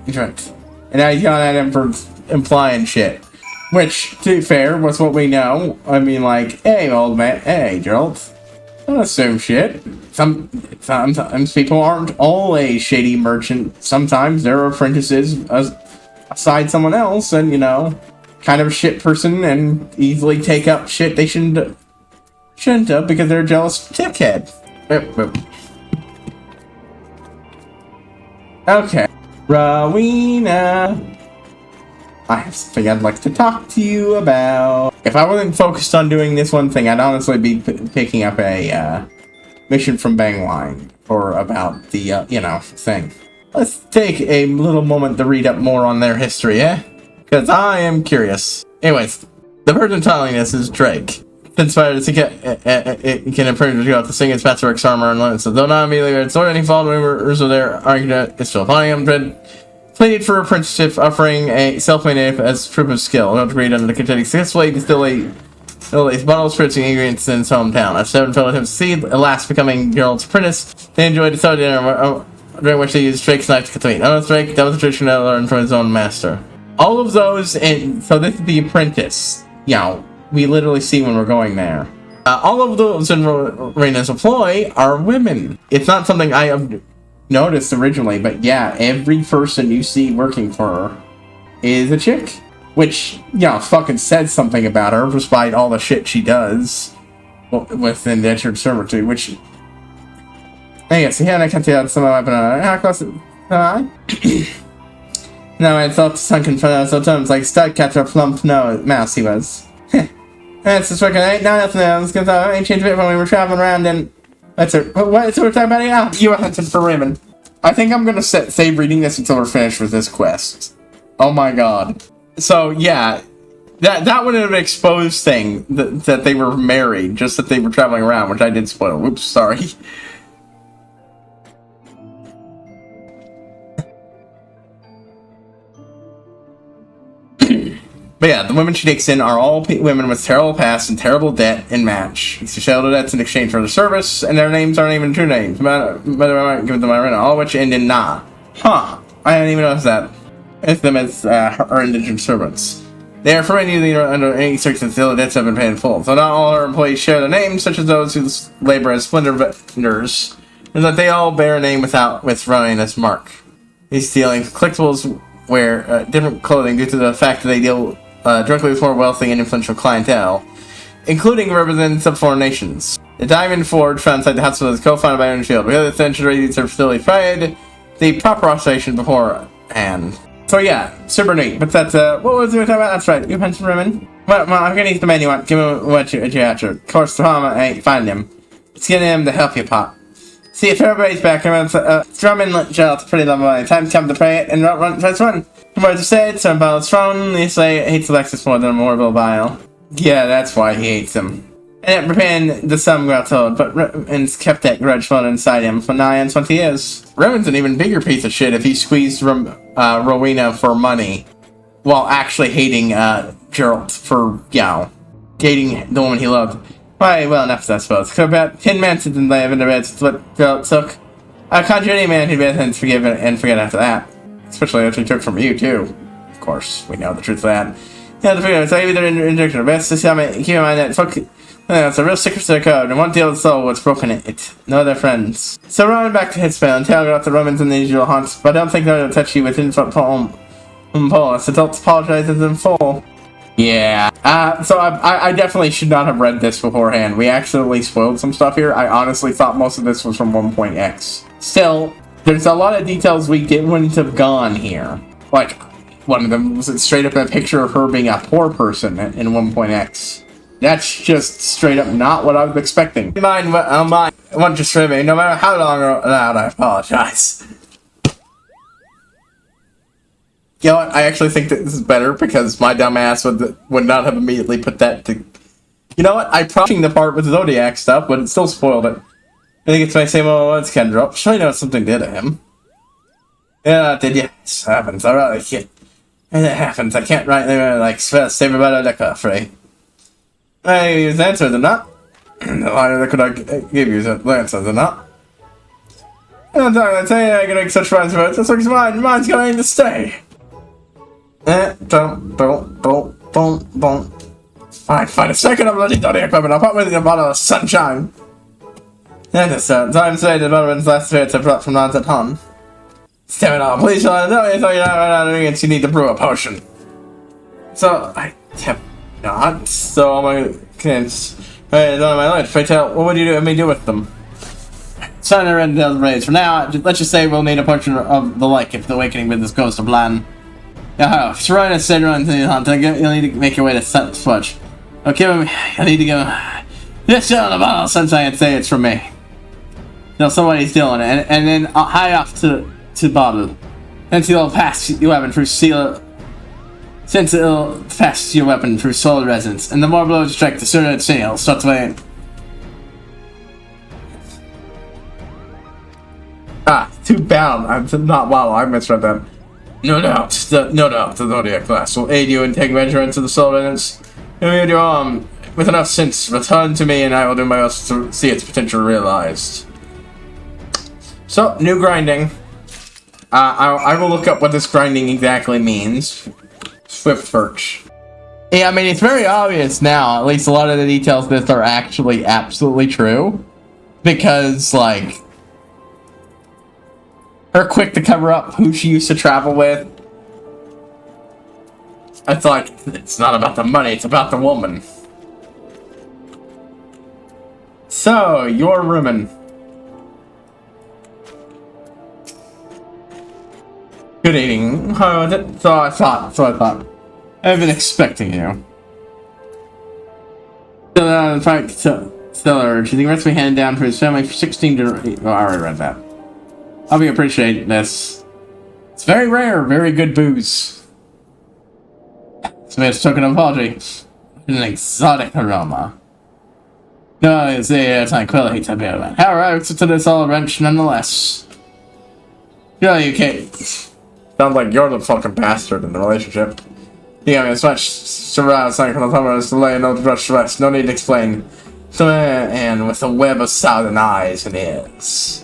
And I yelled at him for implying shit. Which, to be fair, was what we know. I mean, like, hey, old man, hey, Gerald. Don't assume shit. Sometimes people aren't always shady merchant. Sometimes they're apprentices aside someone else, and you know, kind of a shit person, and easily take up shit they shouldn't have because they're a jealous dickhead. Okay, Rowena. I have something I'd like to talk to you about. If I wasn't focused on doing this one thing, I'd honestly be picking up a mission from Bangline for about the, thing. Let's take a little moment to read up more on their history, eh? Because I am curious. Anyways, the person telling this is Drake. Inspired to get it can improve to sing its Patrick's armor and learn. So though not immediately its sword, any followed rumors of their argument is still finding him dread. Pleaded for apprenticeship, offering a self-made as proof of skill. Not agreed on the continuing successfully distill a bottle of spirits and ingredients in his hometown. After 7 fell with him to succeed, at last becoming Gerald's apprentice, they enjoyed a third dinner during which they used Drake's knife to complete. Another Drake, that was a tradition that learned from his own master. All of those, and so this is the apprentice. You know, we literally see when we're going there. All of those in Reina's employ are women. It's not something I have noticed originally, but yeah, every person you see working for her is a chick. Which, fucking says something about her, despite all the shit she does with indentured servitude, which... I guess, yeah, I can't tell some of my how close... No, I thought the sunken fellow so terms like stud catcher plump mouse he was. That's just working, ain't nothing else, because I ain't changed a bit when we were traveling around and... What we're talking about here? You were hunting for Raymond. I think I'm gonna save reading this until we're finished with this quest. Oh my god. So, yeah, that would have exposed thing that they were married, just that they were traveling around, which I did spoil. Oops, sorry. But yeah, the women she takes in are all women with terrible past and terrible debt and match. She settled debts in exchange for the service, and their names aren't even true names. But I might give them my rental, all of which end in na. Huh. I didn't even notice that. It's them as her indigent servants. They are permitted under any circumstances until the debts have been paid in full. So not all our employees share the names, such as those who labor as splendor vendors, and that they all bear a name with running as mark. These dealings, collectibles wear different clothing due to the fact that they deal directly with more wealthy and influential clientele, including representatives of foreign nations. The Diamond Forge found inside the hospital is co-founded by Orange Field. Because the attention ratings are facility prior the proper operation beforehand. So yeah, super neat. But that's what was we talking about? That's right. You mentioned women. Well, I'm gonna eat the man you want. Give him what you after. Of course, the problem ain't finding him. It's getting him to help you, Pop. See if everybody's back. Drummond gel. It's pretty lovely. Time to come to pray it and run. Let's run. Words are said. Some battles thrown. They say it hates Alexis more than a mortal bile. Yeah, that's why he hates him. And repaying the sum got told, but Roman's kept that grudge floating inside him for nigh on 20 years. Roman's an even bigger piece of shit if he squeezed Rowena for money, while actually hating Geralt for, dating the woman he loved. Why, well, enough, I suppose. For about 10 minutes since they have in the bed, what Geralt took. I conjure any man who'd been to forgive and forget after that. Especially after he took from you, too. Of course, we know the truth of that. Yeah, the figure, so either injection or best to keep in mind that it's a real secret to the code, and one deal with the soul what's broken it. No other friends. So running back to Hitspell and tell off the Romans in the usual haunts, but I don't think they'll touch you with infant Polis. Adults apologize in full. Yeah. So I definitely should not have read this beforehand. We accidentally spoiled some stuff here. I honestly thought most of this was from 1.x. Still, there's a lot of details we wouldn't have gone here. Like, one of them was straight up a picture of her being a poor person in 1.x. That's just straight up not what I was expecting. Mind what just for me, no matter how long or loud, I apologize. You know what? I actually think that this is better because my dumb ass would not have immediately put that to. You know what? I probably the part with the Zodiac stuff, but it still spoiled it. I think it's my same old words can drop. Sure, I know something did to him. Yeah, did you? It happens. I really can't. And it happens. I can't write there like save everybody liquor free. I use answers or not. The line that could I give you the answers or not. I'm sorry, I'd say I can make such fine words. That's like mine's going to stay. Don't. Fine, a second of bloody dirty equipment. I'll put with you a bottle of sunshine. Yeah, just time to say the Butterman's last spirits are brought from Nons at home. Damn it all, please don't know you thought you're not doing it, you need to brew a potion. So, I have not. So, all my kids. Hey, none of my life. Pray tell, what would you do? Me do with them? Son of Red Devil Rays. For now, let's just say we'll need a portion of the like if the awakening business goes to plan. Yeah, if you're running a steady run to the hunt, you'll need to make your way to Switch. Okay, I need to go. Just show the bottle since I can say it's from me. No, somebody's doing it, and then high off to bottle. Since it'll pass your weapon through soul resonance, and the more blows you strike, the sooner it sails. Start weighing. Too bad. I'm not wow. I misread that. No doubt, the Zodiac class will aid you in taking measurements of the soul resonance. If you with enough sense, return to me, and I will do my best to see its potential realized. So, new grinding. I will look up what this grinding exactly means. Swift perch. Yeah, I mean, it's very obvious now. At least a lot of the details of this are actually absolutely true. Because, like, her quick to cover up who she used to travel with. It's like, it's not about the money, it's about the woman. So, you're Rumen. Good eating. How was it? So I thought. I've been expecting you. Frank Stellar, do you think the rest will be handed down for his family for 16 to... Oh, I already read that. I'll be appreciating this. It's very rare, very good booze. So it's token of apology. An exotic aroma. No, it's the tranquility to be able to. However, I accept this all wrench nonetheless. You can't. Sounds like you're the fucking bastard in the relationship. Yeah, I mean, it's much surround something from the summer is delay, no rush rest, no need to explain. So, and with a web of southern eyes and ears.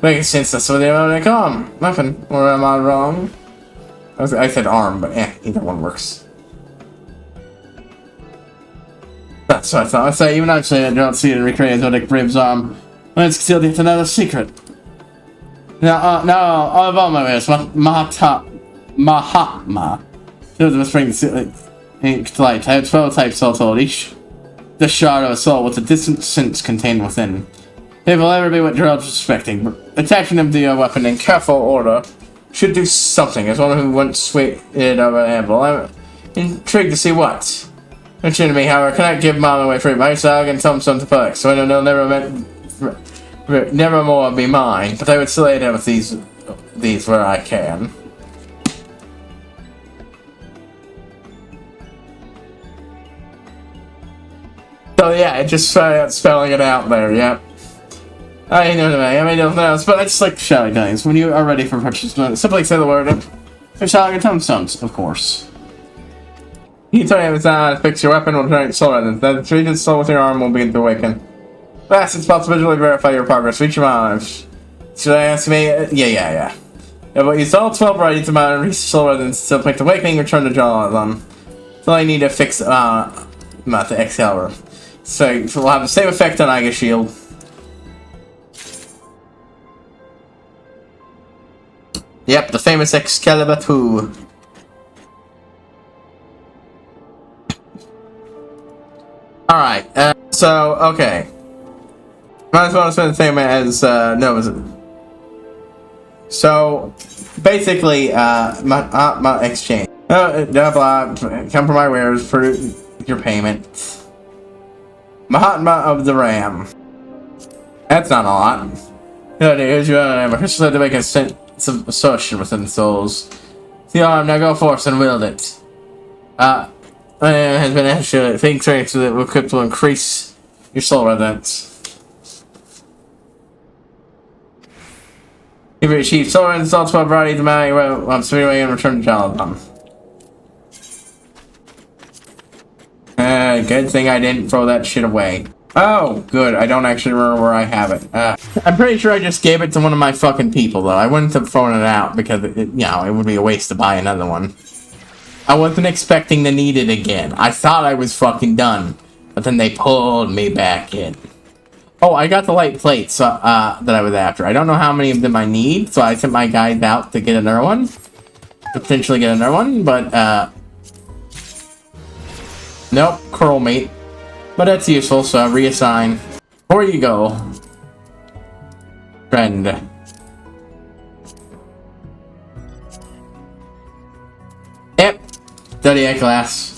Making sense, that's what they come. Nothing. Or am I wrong? I said arm, but either one works. That's what I thought. I say, even I'd say I don't see it in recreated Zodiac Brave's arm. When it's concealed yet another secret. Now, of all my ways, Mahatma. Those of us bring to light. I have 12 types all told, each the shard of a soul with a distant sense contained within. They will ever be what Gerald's suspecting. Attaching them to your weapon in careful order should do something, as one who once swayed over an anvil. I'm intrigued to see what. Mention to me, however, cannot give Mom away free by so I can tell him something to perk, so I know they'll never more be mine, but I would slay them with these where I can. So yeah, it just spelling it out there, yep. I know what I mean, nothing else, but I just like shouting things. When you are ready for purchase, simply say the word and shouting your tombstones, of course. You tell him it's not to fix your weapon or turn soul resonance. Then the treated soul with your arm will begin to awaken. Last, it's possible to visually verify your progress. Reach your mileage. Should I ask me? Yeah, but use all 12 varieties of mine and reach soul resonance to make the awakening return to draw on them. So I need to fix the Excalibur. So we'll have the same effect on Iga Shield. Yep, the famous Excalibur 2. Alright, so, okay. Might as well spend the same as, Nova's. So, basically, my exchange. Blah, blah, come for my wares for your payment. Mahatma of the Ram. That's not a lot. Here's your name. Crystal said to make a sense of assertion within the souls. The arm, now go forth and wield it. Has been actually think traits that will equipped to increase your soul resonance. If you achieve soul resonance, all 12 varieties of money, I'm spinning away and return to Jaladon. Good thing I didn't throw that shit away. Oh, good. I don't actually remember where I have it. I'm pretty sure I just gave it to one of my fucking people, though. I wouldn't have thrown it out because, it would be a waste to buy another one. I wasn't expecting to need it again. I thought I was fucking done, but then they pulled me back in. Oh, I got the light plates that I was after. I don't know how many of them I need, so I sent my guys out to get another one. Potentially get another one, but, nope, curl mate. But that's useful, so reassign. Before you go, friend. Yep, Zodiac glass.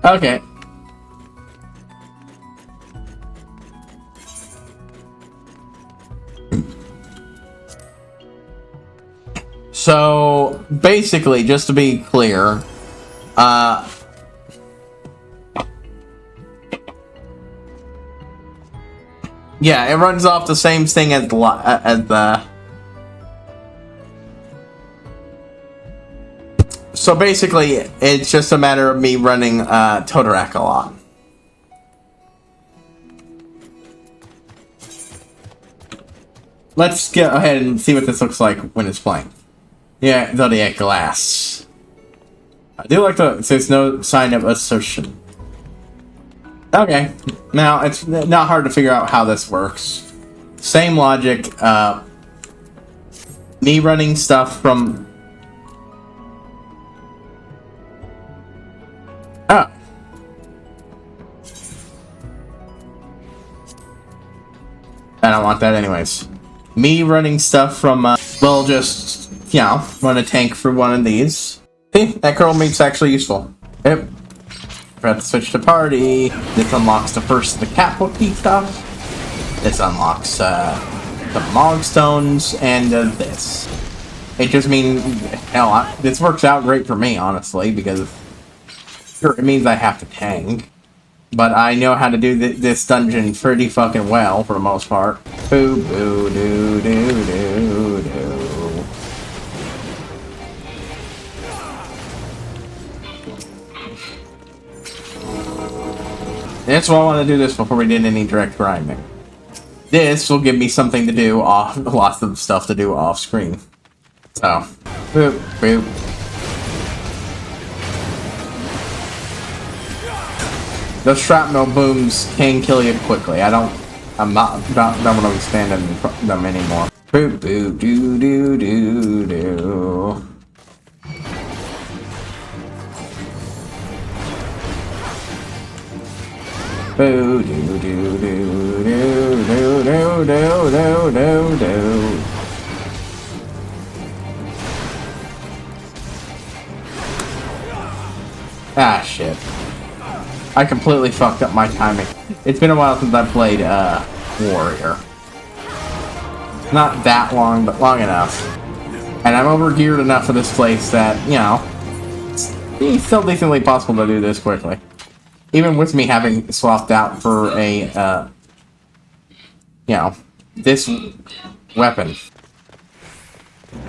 Okay. So, basically, just to be clear, yeah, it runs off the same thing as the... So basically, it's just a matter of me running Totorak a lot. Let's go ahead and see what this looks like when it's playing. Yeah, Zodiac glass. I do like the... There's no sign of assertion. Okay, now it's not hard to figure out how this works. Same logic, me running stuff from... Oh. I don't want that anyways. Me running stuff from, well, just, run a tank for one of these. See, that curl meat's actually useful. Yep. Forgot to switch to party. This unlocks the cat bookie stuff. This unlocks the mogstones and this. It just means, hell, this works out great for me, honestly, because sure, it means I have to tank. But I know how to do this dungeon pretty fucking well for the most part. Boo boo doo doo doo doo. That's why I want to do this before we did any direct grinding. This will give me something to do lots of stuff to do off screen. So, boop, boop. The shrapnel booms can kill you quickly. I'm not going to stand them anymore. Boop, boop, doo, doo, doo, doo. Boo, doo, doo, doo, doo, doo, doo, doo, doo, doo, doo. Ah, shit. I completely fucked up my timing. It's been a while since I played, Warrior. Not that long, but long enough. And I'm overgeared enough for this place that, you know, it's still decently possible to do this quickly. Even with me having swapped out for a, you know, this weapon.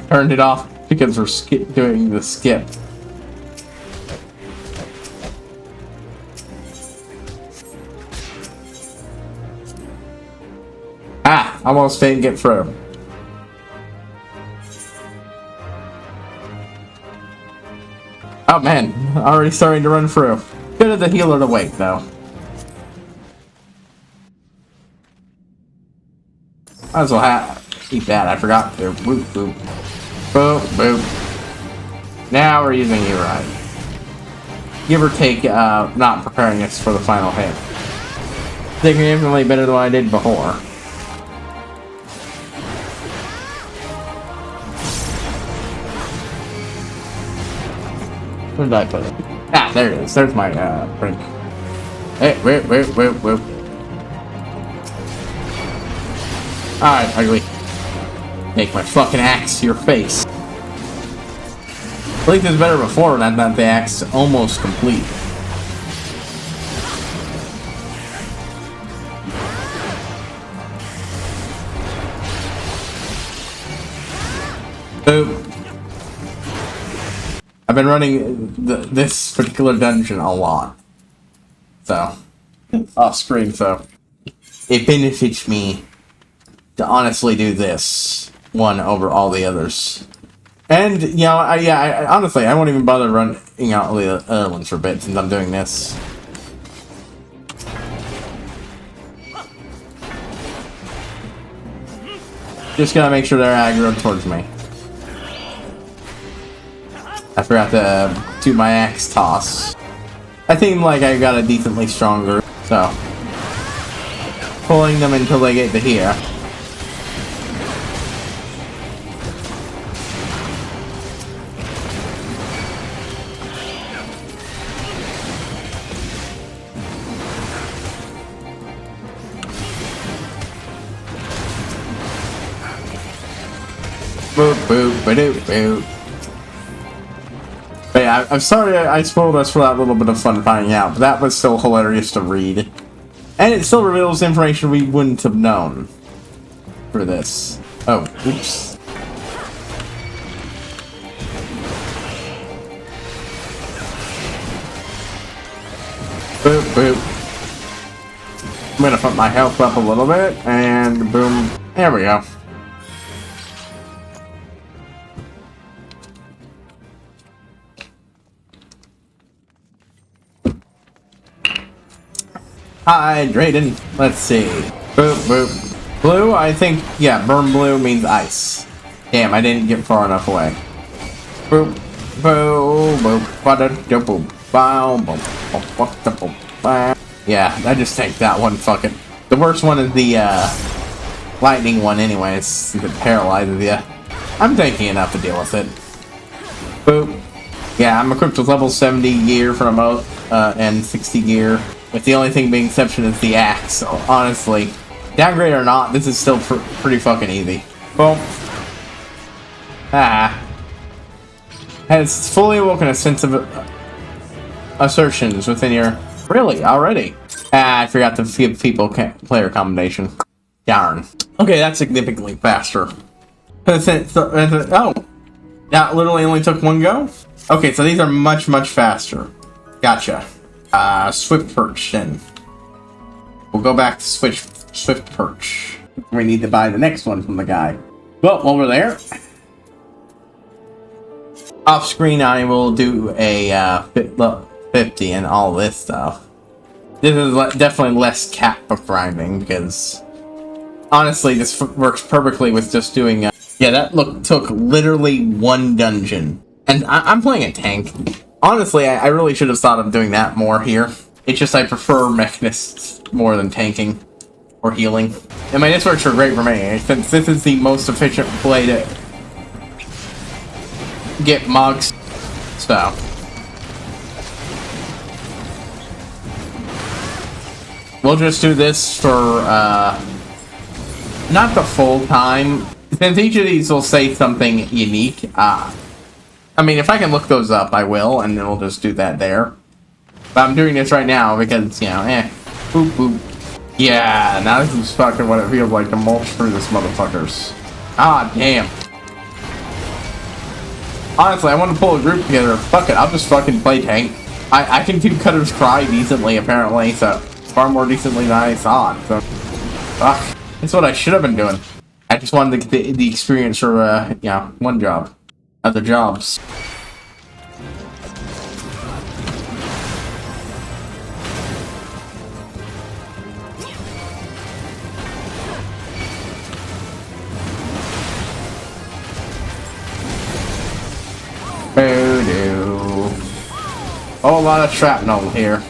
Turned it off because we're doing the skip. Ah, almost didn't get through. Oh man, already starting to run through. Good of the healer to wait though. Might as well eat that, I forgot to. Boop, boop. Boop, boop. Now we're using you right. Give or take, not preparing us for the final hit. Significantly better than what I did before. Where did I put it? Ah, there it is. There's my, drink. Hey, wait. Alright, ugly. Take my fucking axe to your face. At least it's better before than that the axe is almost complete. Boop. I've been running this particular dungeon a lot. So, off screen, so it benefits me to honestly do this one over all the others. And, you know, I honestly, I won't even bother running out all the other ones for a bit since I'm doing this. Just gotta make sure they're aggro towards me. I forgot to do my axe toss. I think like I got a decently stronger, so pulling them until they get to here. Boop boop ba-doop boop. But yeah, I'm sorry I spoiled us for that little bit of fun finding out, but that was still hilarious to read. And it still reveals information we wouldn't have known for this. Oh, oops. Boop, boop. I'm gonna put my health up a little bit, and boom. There we go. Hydrated. Let's see. Boop, boop. Blue, I think, yeah, burn blue means ice. Damn, I didn't get far enough away. Boop, boop, boop, boop, boop, bow, boop, boop, boop, boop. Yeah, I just take that one fucking. The worst one is the, lightning one anyway. It paralyzes you. I'm taking enough to deal with it. Boop. Yeah, I'm equipped with level 70 gear for a and 60 gear. With the only thing being exception is the axe. So honestly, downgrade or not, this is still pretty fucking easy. Boom. Ah. Has fully awoken a sense of assertions within your... Really? Already? Ah, I forgot to give people player combination. Darn. Okay, that's significantly faster. Oh! That literally only took one go? Okay, so these are much, much faster. Gotcha. Swift Perch, then. We'll go back to Swift Perch. We need to buy the next one from the guy. Well, while we're there, Off screen, I will do a 50 and all this stuff. This is definitely less cat book grinding because honestly, this works perfectly with just doing. Yeah, that took literally one dungeon, and I'm playing a tank. Honestly, I really should have thought of doing that more here. It's just I prefer mechanists more than tanking or healing. I mean, this works great for me, since this is the most efficient way to get mugs. So. We'll just do this for, not the full time. Since each of these will say something unique, I mean, if I can look those up, I will, and then we'll just do that there. But I'm doing this right now because, you know, boop, boop. Yeah, now this is fucking what it feels like to mulch through this motherfuckers. Ah, damn. Honestly, I want to pull a group together. Fuck it, I'll just fucking play tank. I can do Cutter's Cry decently, apparently, so far more decently than I thought. So, fuck. That's what I should have been doing. I just wanted to get the experience for, yeah, one job. Other jobs. Oh, a lot of shrapnel here.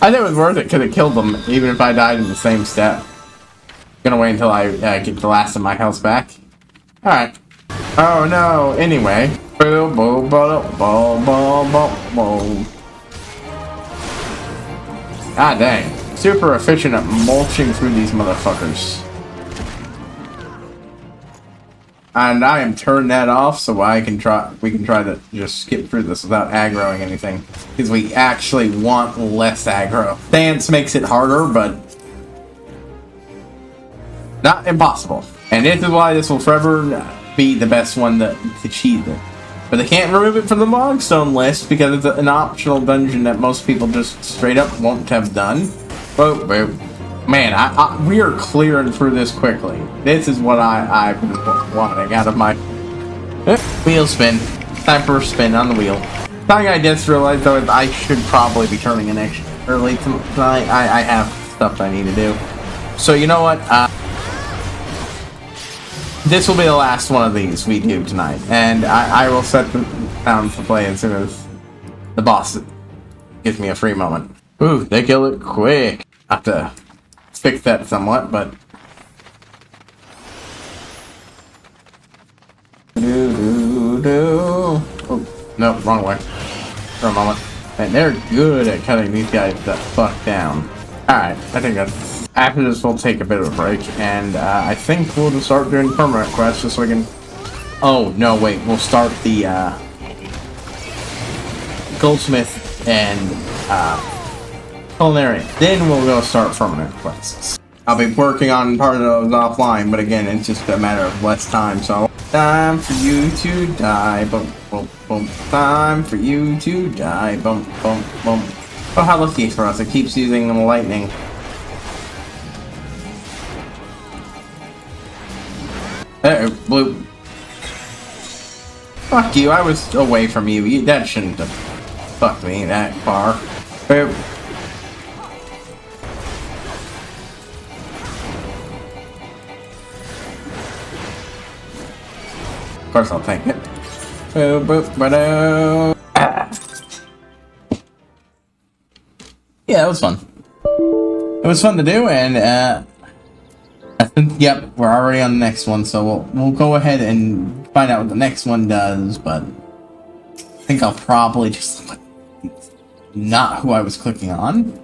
I think it was worth it because it killed them, even if I died in the same step. Gonna wait until I get the last of my health back. Alright. Oh no, anyway. Ah dang. Super efficient at mulching through these motherfuckers. And I am turning that off so we can try to just skip through this without aggroing anything. Because we actually want less aggro. Stance makes it harder, but not impossible. And this is why this will forever be the best one to achieve it. But they can't remove it from the Logstone list because it's an optional dungeon that most people just straight up won't have done. Whoa, whoa. Man, we are clearing through this quickly. This is what I've been wanting out of my wheel spin. Time for a spin on the wheel. Something I just realized though is I should probably be turning in extra early tonight. I have stuff I need to do. So you know what? This will be the last one of these we do tonight, and I will set them down to play as soon as the boss gives me a free moment. Ooh, they kill it quick. I have to fix that somewhat, but oh no, wrong way for a moment. And they're good at cutting these guys the fuck down. Alright, I think that's after this we'll take a bit of a break, and I think we'll just start doing permanent quests just so we can. Oh no, wait, we'll start the goldsmith and culinarian. Then we'll go start permanent quests. I'll be working on part of those offline, but again, it's just a matter of less time, so. Time for you to die, boom, boom, boom. Time for you to die, boom, boom, boom. Oh, how lucky for us, it keeps using the lightning. Uh-oh, blue. Fuck you, I was away from you. That shouldn't have fucked me that far. Boop. Of course I'll take it. Boop, boop, ba-do. Yeah, that was fun. It was fun to do, and I think, yep, we're already on the next one, so we'll go ahead and find out what the next one does, but I think I'll probably just look not who I was clicking on.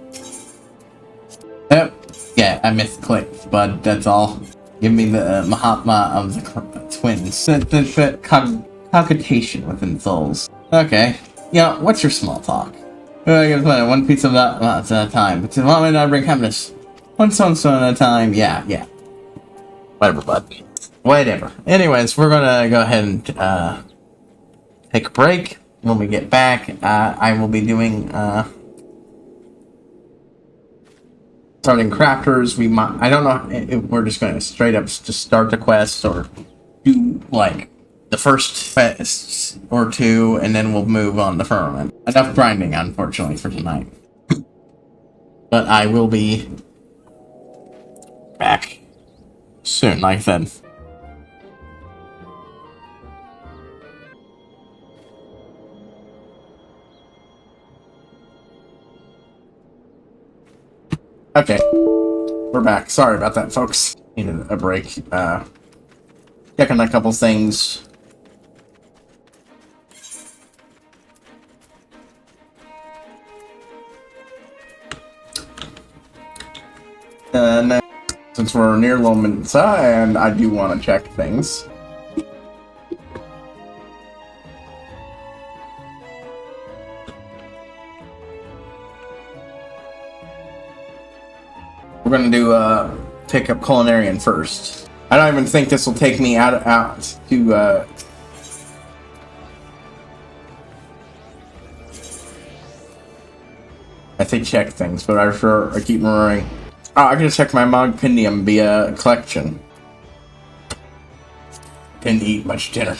Oh, yeah, I misclicked, but that's all. Give me the Mahatma of the twins. The computation within souls. Okay. Yeah, what's your small talk? I can play one piece of that at a time. But why would I bring happiness? One stone at a time. Yeah. Whatever, bud. Whatever. Anyways, we're gonna go ahead and take a break. When we get back, I will be doing starting crafters. I don't know if we're just gonna straight up just start the quest or do like the first fest or two, and then we'll move on to firmament. Enough grinding, unfortunately, for tonight. But I will be back soon, like I said. Okay, we're back. Sorry about that, folks. Needed a break. Checking a couple things. And since we're near Lomensa, and I do want to check things. We're gonna do pick up culinarian first. I don't even think this will take me out to I say check things, but I keep remembering. Oh, I can just check my Mogpendium via collection. Didn't eat much dinner.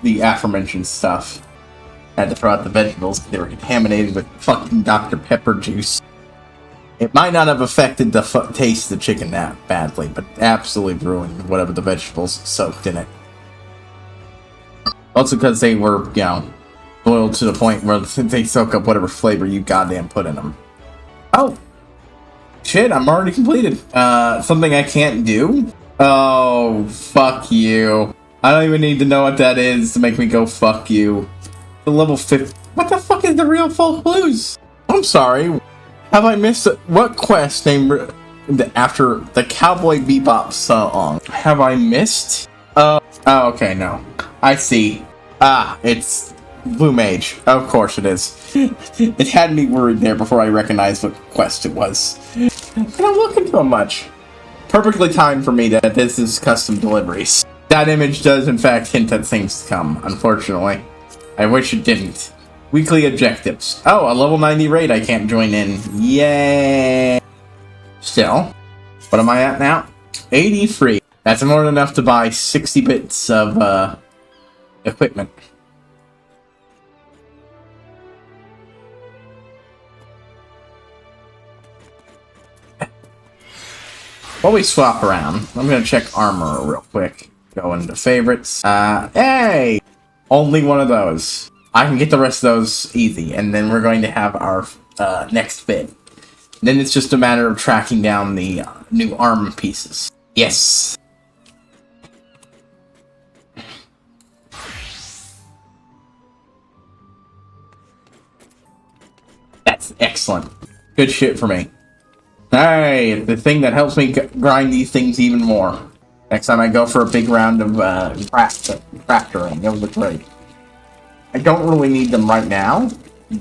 The aforementioned stuff. Had to throw out the vegetables. They were contaminated with fucking Dr. Pepper juice. It might not have affected the taste of the chicken that badly, but absolutely ruined whatever the vegetables soaked in it. Also because they were, you know, boiled to the point where they soak up whatever flavor you goddamn put in them. Oh! Shit, I'm already completed. Something I can't do? Oh, fuck you. I don't even need to know what that is to make me go fuck you. The level 50. What the fuck is the real folk blues? I'm sorry. Have I missed it? What quest named after the Cowboy Bebop song have I missed? Oh, okay, no. I see. Ah, it's Blue Mage. Of course it is. It had me worried there before I recognized what quest it was. I don't look into it much. Perfectly timed for me that this is custom deliveries. That image does in fact hint at things to come, unfortunately. I wish it didn't. Weekly objectives. Oh, a level 90 raid I can't join in. Yay! Still, what am I at now? 83. That's more than enough to buy 60 bits of equipment. While we swap around, I'm gonna check armor real quick. Go into favorites. Hey! Only one of those. I can get the rest of those easy, and then we're going to have our next bit. Then it's just a matter of tracking down the new armor pieces. Yes! That's excellent. Good shit for me. Hey, the thing that helps me grind these things even more. Next time I go for a big round of crafting, it'll look great. I don't really need them right now,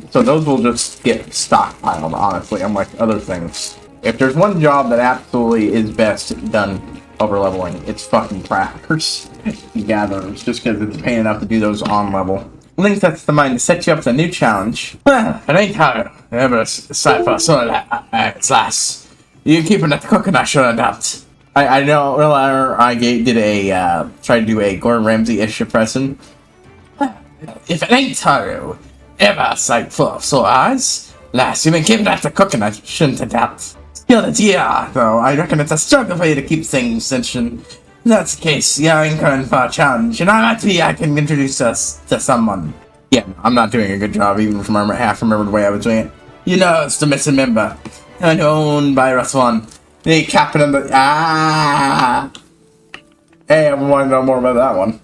so those will just get stockpiled, honestly, unlike other things. If there's one job that absolutely is best done over leveling, it's fucking crafters and gatherers, just because it's a pain enough to do those on level. Link sets the mind to set you up with a new challenge. It ain't hard. Ever cipher so last. You keeping that cooking, I should adapt. I know earlier I did a tried to do a Gordon Ramsay-ish impression. If it ain't Taru, ever sight full of sore eyes, lass, you've been keeping at the cooking, I shouldn't adapt. Still, it's though I reckon it's a struggle for you to keep things cinching. If that's the case, you're incurring for a challenge, and I can introduce us to someone. Yeah, I'm not doing a good job, even from half remember the way I was doing it. You know, it's the missing member, and owned by Russ One. The captain of the... Hey, I want to know more about that one.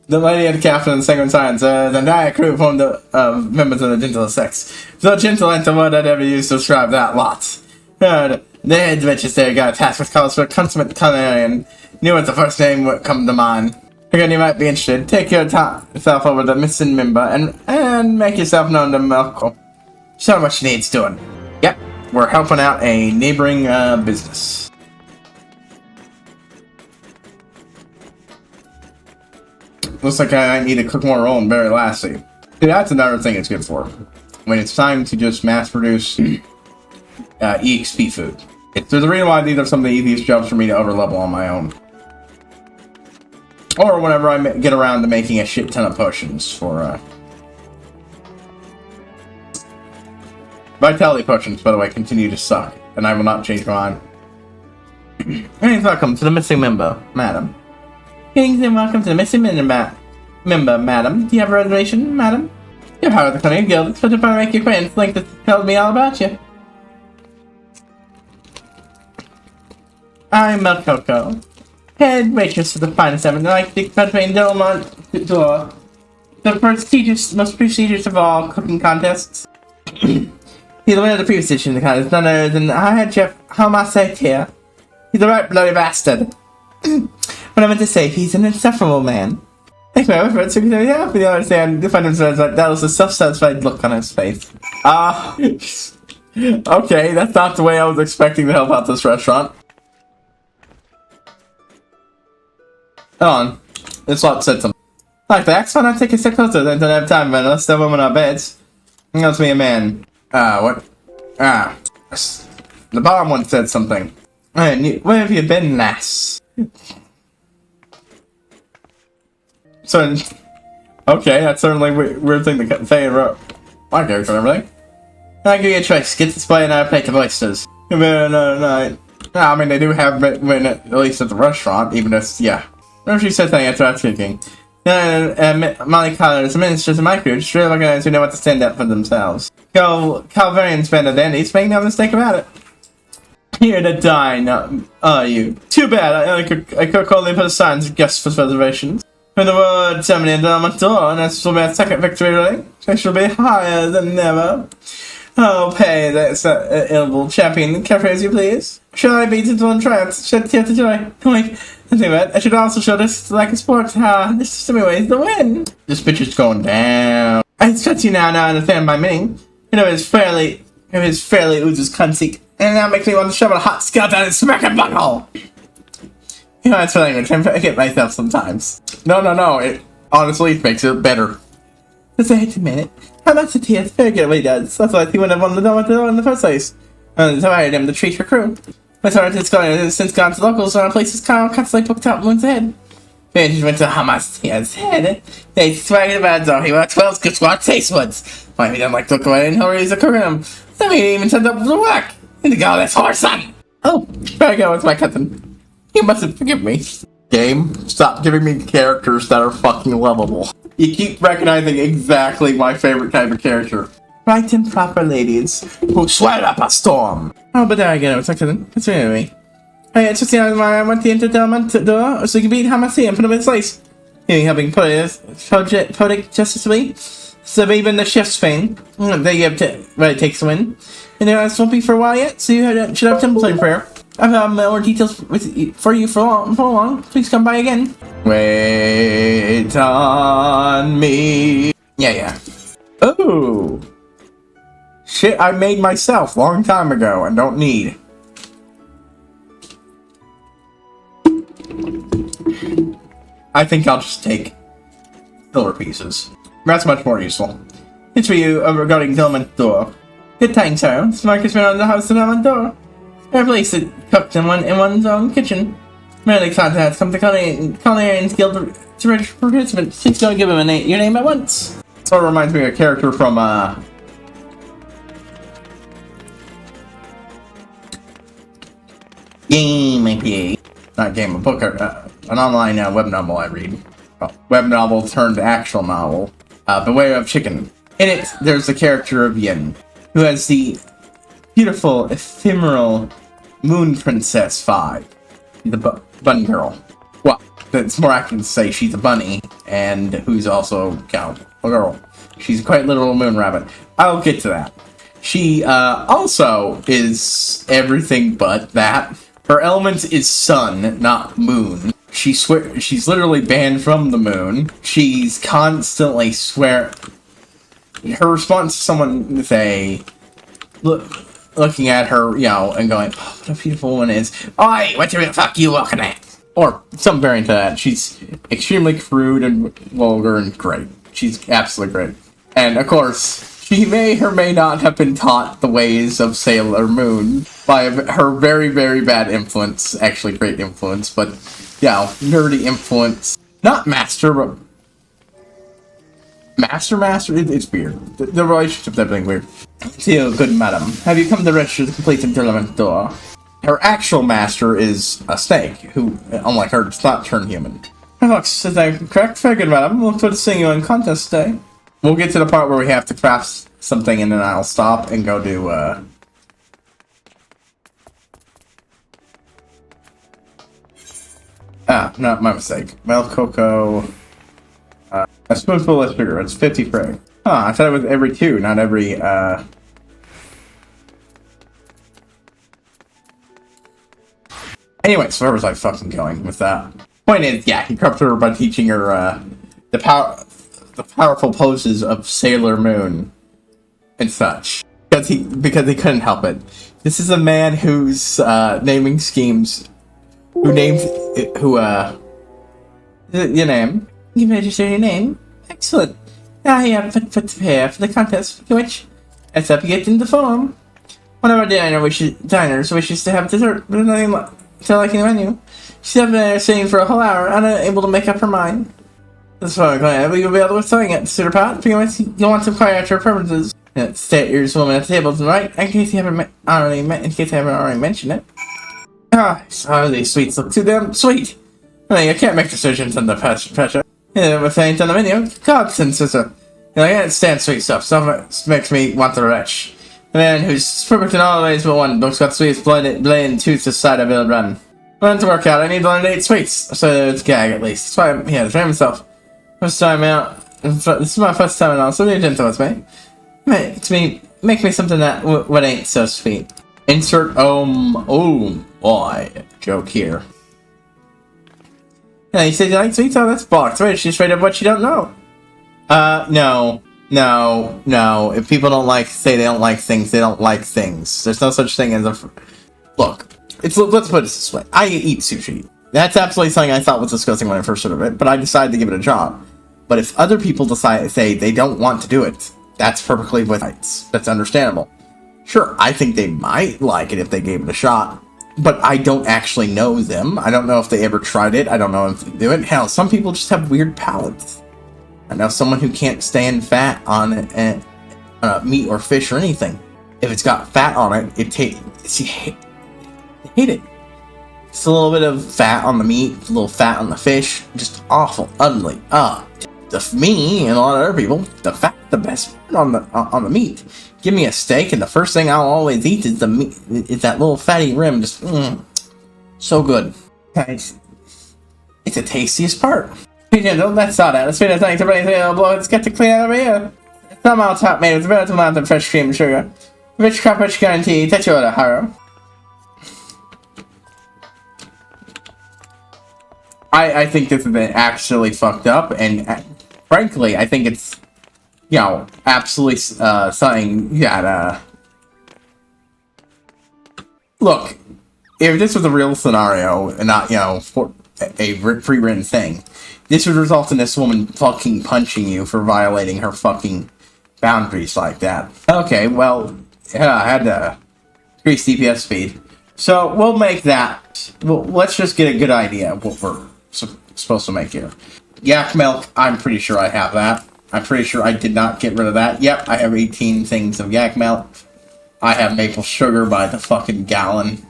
The lady and captain of the Sanguine Science, the entire crew formed of members of the gentle sex. So gentle ain't the word I'd ever use to describe that lot. The adventures there got tasked with calls for a consummate culinarian. Knew what the first name would come to mind. Again, you might be interested. Take yourself over to the missing member and make yourself known to Melko. Show him what she needs doing. Yep, we're helping out a neighboring business. Looks like I need to cook more roll and berry lassie. See, that's another thing it's good for. When it's time to just mass produce EXP food. There's a reason why these are some of the easiest jobs for me to overlevel on my own. Or whenever I get around to making a shit ton of potions for, Vitality potions, by the way, continue to suck, and I will not change my mind. Greetings, welcome to the missing member, madam. Greetings and welcome to the missing member, madam. Do you have a reservation, madam? You're part of the Culinarian Guild. It's such a fun to make your acquaintance. Link that tells me all about you. I'm Milk Coco, head waitress of the finest ever. I like to participate in Delmont Door, the most prestigious of all cooking contests. He's the winner of the previous edition of the contest, none other than our head chef, Homicide here. He's a right bloody bastard. What I meant to say, he's an insufferable man. Thanks, my efforts, so you have to understand, to find himself like that was a self-satisfied look on his face. Okay, that's not the way I was expecting to help out this restaurant. Hold on. This lot said something. Like that, why not take a step closer? Then don't have time, man. Unless the woman on beds. That's me, a man. What? The bottom one said something. Where have you been, lass? So, okay, that's certainly a weird thing to say in my character and everything. I'll give you a choice. Get this boy another plate of oysters. Give it another night. I mean, they do have it at least at the restaurant, even if, yeah. Whenever she said something, that's what I'm thinking. Molly Collars, the ministers of my crew, just really organized who know what to stand up for themselves. Go, Calvarians, band of dandies, make no mistake about it. Here to dine, are you? Too bad, I could only put signs of guests for reservations. When the word summoned on my door, and this will be a second victory, really. I shall be higher than ever. Oh, pay that's ill champion, carefree as you please. Shall I beat it on triumph? Shed tear to joy. Wait, think about it. I should also show this like a sport. This is to me ways to win. This bitch is going down. I expect you now understand my meaning. You know, it's fairly oozes conceit, and that makes me want to shove a hot scalp down his smack and butthole. You know, that's the language. I forget myself sometimes. No. It honestly makes it better. Just wait a minute. How much the tea is very good at what he does. That's why he wouldn't have wanted to know what to do in the first place. And so I hired him to treat her crew. My son has since gone to locals, so our place is constantly booked out months ahead. Then he went to Hamas' head. They swagged about it, though. He works well, good squad taste buds. Why he doesn't like to look away and hurries a curriculum. Then he even turned up for work. And the god, that's horse son. Oh, there I go, it's my cousin. You mustn't forgive me. Game, stop giving me characters that are fucking lovable. You keep recognizing exactly my favorite type of character. Right and proper ladies who swell up a storm. Oh, but there I go, it's like it's really. Hey, it's just I went to entertainment door so you can beat Hamasi and put him in his place. You helping put it justicely. So even the chef's thing, they give it takes a win. And it won't be for a while yet, so you should have temple time prayer. I've got more details for you for long. Please come by again. Wait on me. Yeah. Oh. Shit I made myself long time ago and don't need. I think I'll just take filler pieces. That's much more useful. It's for you regarding Delmont Door. Good time, sir. Smart has been on the house of Delmont Door. I place it cooked in one's own kitchen. Merely contacts come to Culinarian's Guild to register for participants. Please don't give him your name at once. Sort of reminds me of a character from Game APA. Not game, a book, an online web novel I read. Web novel turned actual novel. Beware of Chicken. In it, there's the character of Yin, who has the beautiful, ephemeral Moon Princess vibe. The bunny girl. Well, it's more accurate to say she's a bunny, and who's also a girl. She's a quite literal moon rabbit. I'll get to that. She also is everything but that. Her element is sun, not moon. She's literally banned from the moon. She's constantly Her response to someone, say, looking at her, and going, oh, what a beautiful woman is. Oi, what the fuck you looking at? Or some variant of that. She's extremely crude and vulgar and great. She's absolutely great. And, of course, she may or may not have been taught the ways of Sailor Moon by her very, very bad influence. Actually, great influence, but, nerdy influence. Not master, but master. It's weird. The relationship's everything weird. Dear good madam, have you come to register the complete entertainment door? Her actual master is a snake, who, unlike her, does not turn human. Looks, is that correct? Very good, madam. Look forward to seeing you in contest today. We'll get to the part where we have to craft something, and then I'll stop and go do, no, my mistake. Milk, cocoa, a spoonful of sugar. It's 50 frag. I thought it was every 2, not every, Anyways, where was I fucking going with that? Point is, yeah, he corrupted her by teaching her, the powerful poses of Sailor Moon and such. Because he couldn't help it. This is a man whose, naming schemes, your name? You register your name? Excellent. Now you have put prepare for the contest, which, as up you get in the form. One of our diners wishes to have dessert, but nothing to like in the menu. She's been there sitting for a whole hour, unable to make up her mind. That's why I'm glad you'll be able to throwing it, Suitor Pot. You'll want to inquire after her preferences. State your woman at the table to the right, in case you haven't already mentioned it. These sweets look too damn sweet. I can't make decisions under pressure. If they ain't on the menu, God sends sister. I can't stand sweet stuff. Stuff makes me want to retch. The man who's perfect in all ways but one, looks got the sweetest blade tooth to side of Bill Run. Learn to work out, I need to learn to eat sweets. So it's gag at least. That's why he had to train himself. First time out. This is my first time out, so be gentle with me. Make me something that what ain't so sweet. Insert oh boy joke here. Yeah, you said you like sweets? Oh, that's box. Right, she's straight up what you don't know. No. If people say they don't like things, they don't like things. There's no such thing as a... Look, let's put it this way. I eat sushi. That's absolutely something I thought was disgusting when I first heard of it, but I decided to give it a try. But if other people say they don't want to do it, that's perfectly with rights. That's understandable. Sure, I think they might like it if they gave it a shot, but I don't actually know them. I don't know if they ever tried it. I don't know if they do it. Hell, some people just have weird palates. I know someone who can't stand fat on meat or fish or anything. If it's got fat on it, they hate it. Just a little bit of fat on the meat, a little fat on the fish, just awful, ugly. Me and a lot of other people, the best on the meat. Give me a steak, and the first thing I'll always eat is the meat. Is that little fatty rim, just so good. It's the tastiest part. That's not it. Let's finish things. It's got to clean out over here. Some on top made with relative amount of fresh cream and sugar. Rich coverage guarantee. That's your order, Haro. I think this is actually fucked up, and frankly, I think it's, absolutely something that, look, if this was a real scenario, and not, for a pre-written thing, this would result in this woman fucking punching you for violating her fucking boundaries like that. Okay, well, yeah, I had to increase DPS speed. So, we'll make that. Well, let's just get a good idea of what we're supposed to make here. Yak milk, I'm pretty sure I have that. I'm pretty sure I did not get rid of that. Yep, I have 18 things of yak milk. I have maple sugar by the fucking gallon.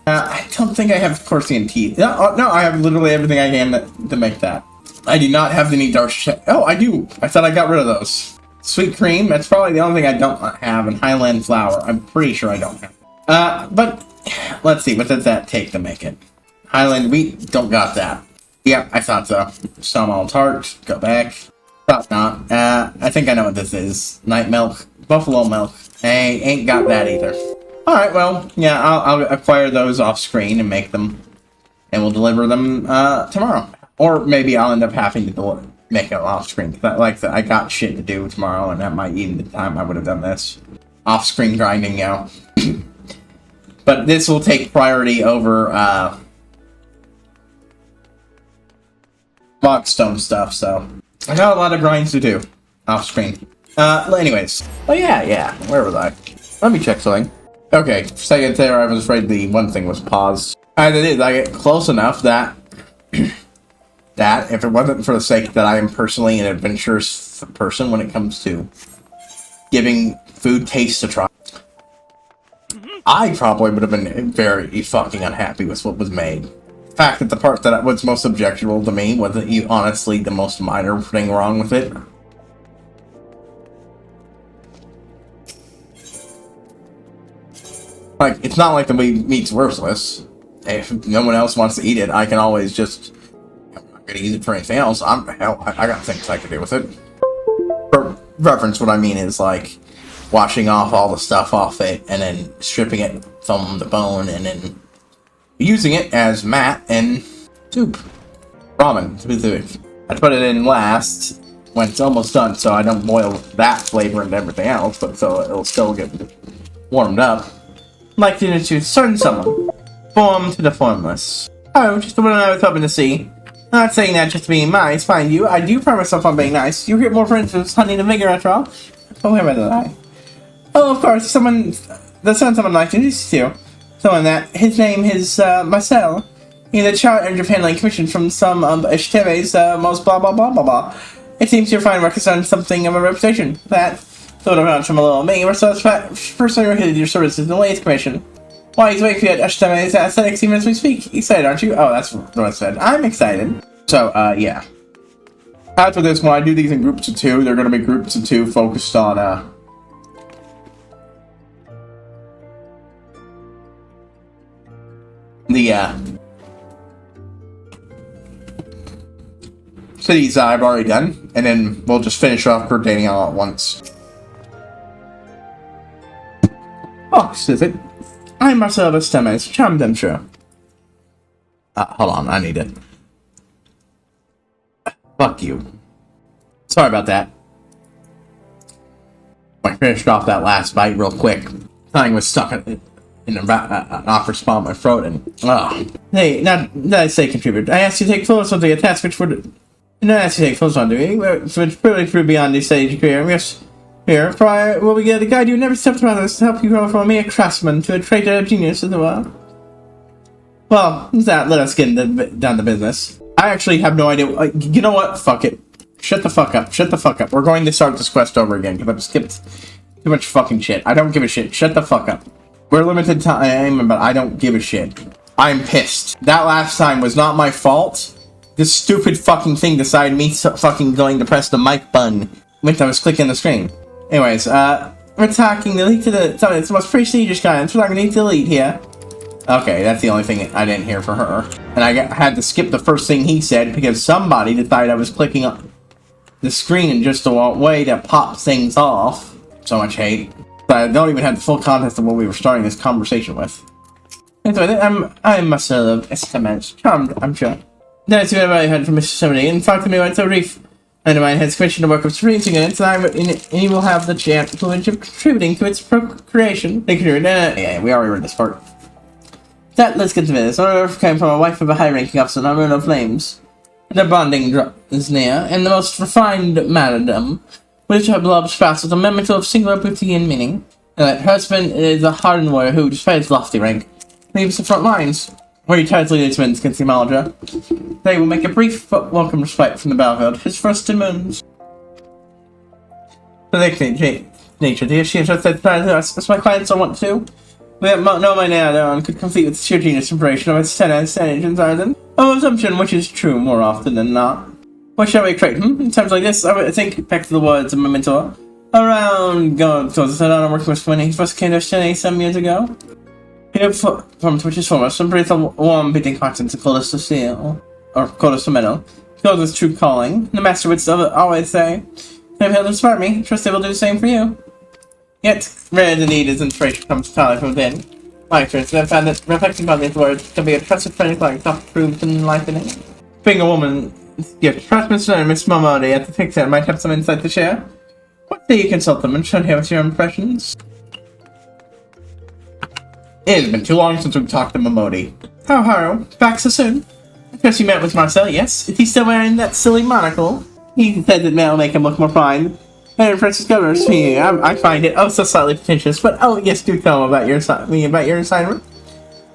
I don't think I have Corsian tea. No, I have literally everything I can to make that. I do not have any dark shit. Oh, I do. I thought I got rid of those. Sweet cream, that's probably the only thing I don't have. And Highland flour, I'm pretty sure I don't have. But let's see, what does that take to make it? Highland wheat, don't got that. Yep, I thought so. Sawmill tart, go back. Thought not. I think I know what this is. Night milk, buffalo milk. Ain't got that either. Alright, well, yeah, I'll acquire those off screen and make them. And we'll deliver them, tomorrow. Or maybe I'll end up having to make it off screen. I got shit to do tomorrow, and that might eat the time I would have done this. Off screen grinding, But this will take priority over, Boxstone stuff, so I got a lot of grinds to do off screen. Anyways. Oh yeah, where was I? Let me check something. Okay, for a second there I was afraid the one thing was paused. And it is, I get close enough that that if it wasn't for the sake that I am personally an adventurous person when it comes to giving food taste a try, I probably would have been very fucking unhappy with what was made. The fact that the part that was most objectionable to me wasn't honestly the most minor thing wrong with it. Like, it's not like the meat's worthless. If no one else wants to eat it, I can always just... I'm not gonna use it for anything else. Hell, I got things I can do with it. For reference, what I mean is, like, washing off all the stuff off it, and then stripping it from the bone, and then using it as mat and soup. Ramen, to be specific. I put it in last, when it's almost done, so I don't boil that flavor and everything else, but so it'll still get warmed up. Like to introduce certain someone. Form to the formless. Oh, just the one I was hoping to see. Not saying that just to be nice, mind you. I do pride myself on being nice. You get more friends with honey than vigor after all. Oh, where did I? Oh, of course, someone I'd like to introduce you. Someone that, his name is, Marcel. He's a child in Japan like commissioned from some of Ishitebe's, most blah blah blah blah blah. It seems your fine work has done something of a reputation. That sort of out from a little me, Marcel's personally recommended your services in the latest commission. Why, he's waiting for you at Ishitebe's aesthetics even as we speak. Excited, aren't you? Oh, that's what I said. I'm excited. So, yeah. As for this one, I do these in groups of 2. They're gonna be groups of 2 focused on, the, cities I've already done, and then we'll just finish off coordinating all at once. Fox, is it? I'm Marcel Estemes, charmed I'm sure. Hold on, I need it. Fuck you. Sorry about that. I finished off that last bite real quick. Something was stuck in an awkward spot in my throat, and hey, not that I say contribute. I asked you to take photos of the task which would. And I asked you to take photos on doing, which probably proved beyond the stage career. Yes, here, prior, will we get a guide you never stepped around this to help you grow from a mere craftsman to a trader of genius as well. Well, let us get down to business. I actually have no idea. You know what? Fuck it. Shut the fuck up. Shut the fuck up. We're going to start this quest over again because I've skipped too much fucking shit. I don't give a shit. Shut the fuck up. We're limited time, but I don't give a shit. I'm pissed. That last time was not my fault. This stupid fucking thing decided me fucking going to press the mic button when I was clicking the screen. Anyways, we're talking the lead to it's the most prestigious guidance. We're not gonna need to lead here. Okay, that's the only thing I didn't hear for her. And I had to skip the first thing he said because somebody decided I was clicking on the screen in just a way to pop things off. So much hate. But I don't even have the full context of what we were starting this conversation with. Anyway, I'm Marcel Estemes. Charmed, I'm sure. That's what I heard from Mr. Somebody. In fact, me went so brief. And mine has commissioned the work of experiencing it, and he will have the chance of contributing to its procreation. Yeah, we already read this part. Let's get to this. Our order came from a wife of a high-ranking officer, not known of flames. The bonding is near, and the most refined martyrdom, which her beloved spouse is a memento of singular beauty and meaning. And that her husband is a hardened warrior who, despite his lofty rank, leaves the front lines, where he tirelessly leads men against the Malja. They will make a brief but welcome respite from the battlefield, his first moons. Nature, dear, she has said to us, as my clients don't want to. We have no mind now and could complete with sheer genius inspiration of its tenants and Arden. Oh, assumption which is true more often than not. What shall we create? In times like this, I think back to the words of my mentor. Around God, so I'm working with when he first came to Chennai some years ago. Here from Twitch's foremost, and breathe a warm beating heart into coldest of steel, or coldest of metal. Filled with true calling. The master would still always say, "They've helped inspire me. Trust they will do the same for you." Yet, rare indeed is inspiration comes entirely from within. My experience, I've found that reflecting upon these words can be a trusted friend like self-proved and enlightening. Being a woman, gift, trust Mr. and Miss Momodi at the picture might have some insight to share. What say you consult them and show here with your impressions? It has been too long since we've talked to Momodi. Oh, Haru, back so soon? I guess you met with Marcel, yes? Is he still wearing that silly monocle? He said that may make him look more fine. And Francis Governor's me. I find it so slightly pretentious, but yes, do tell him about your assignment.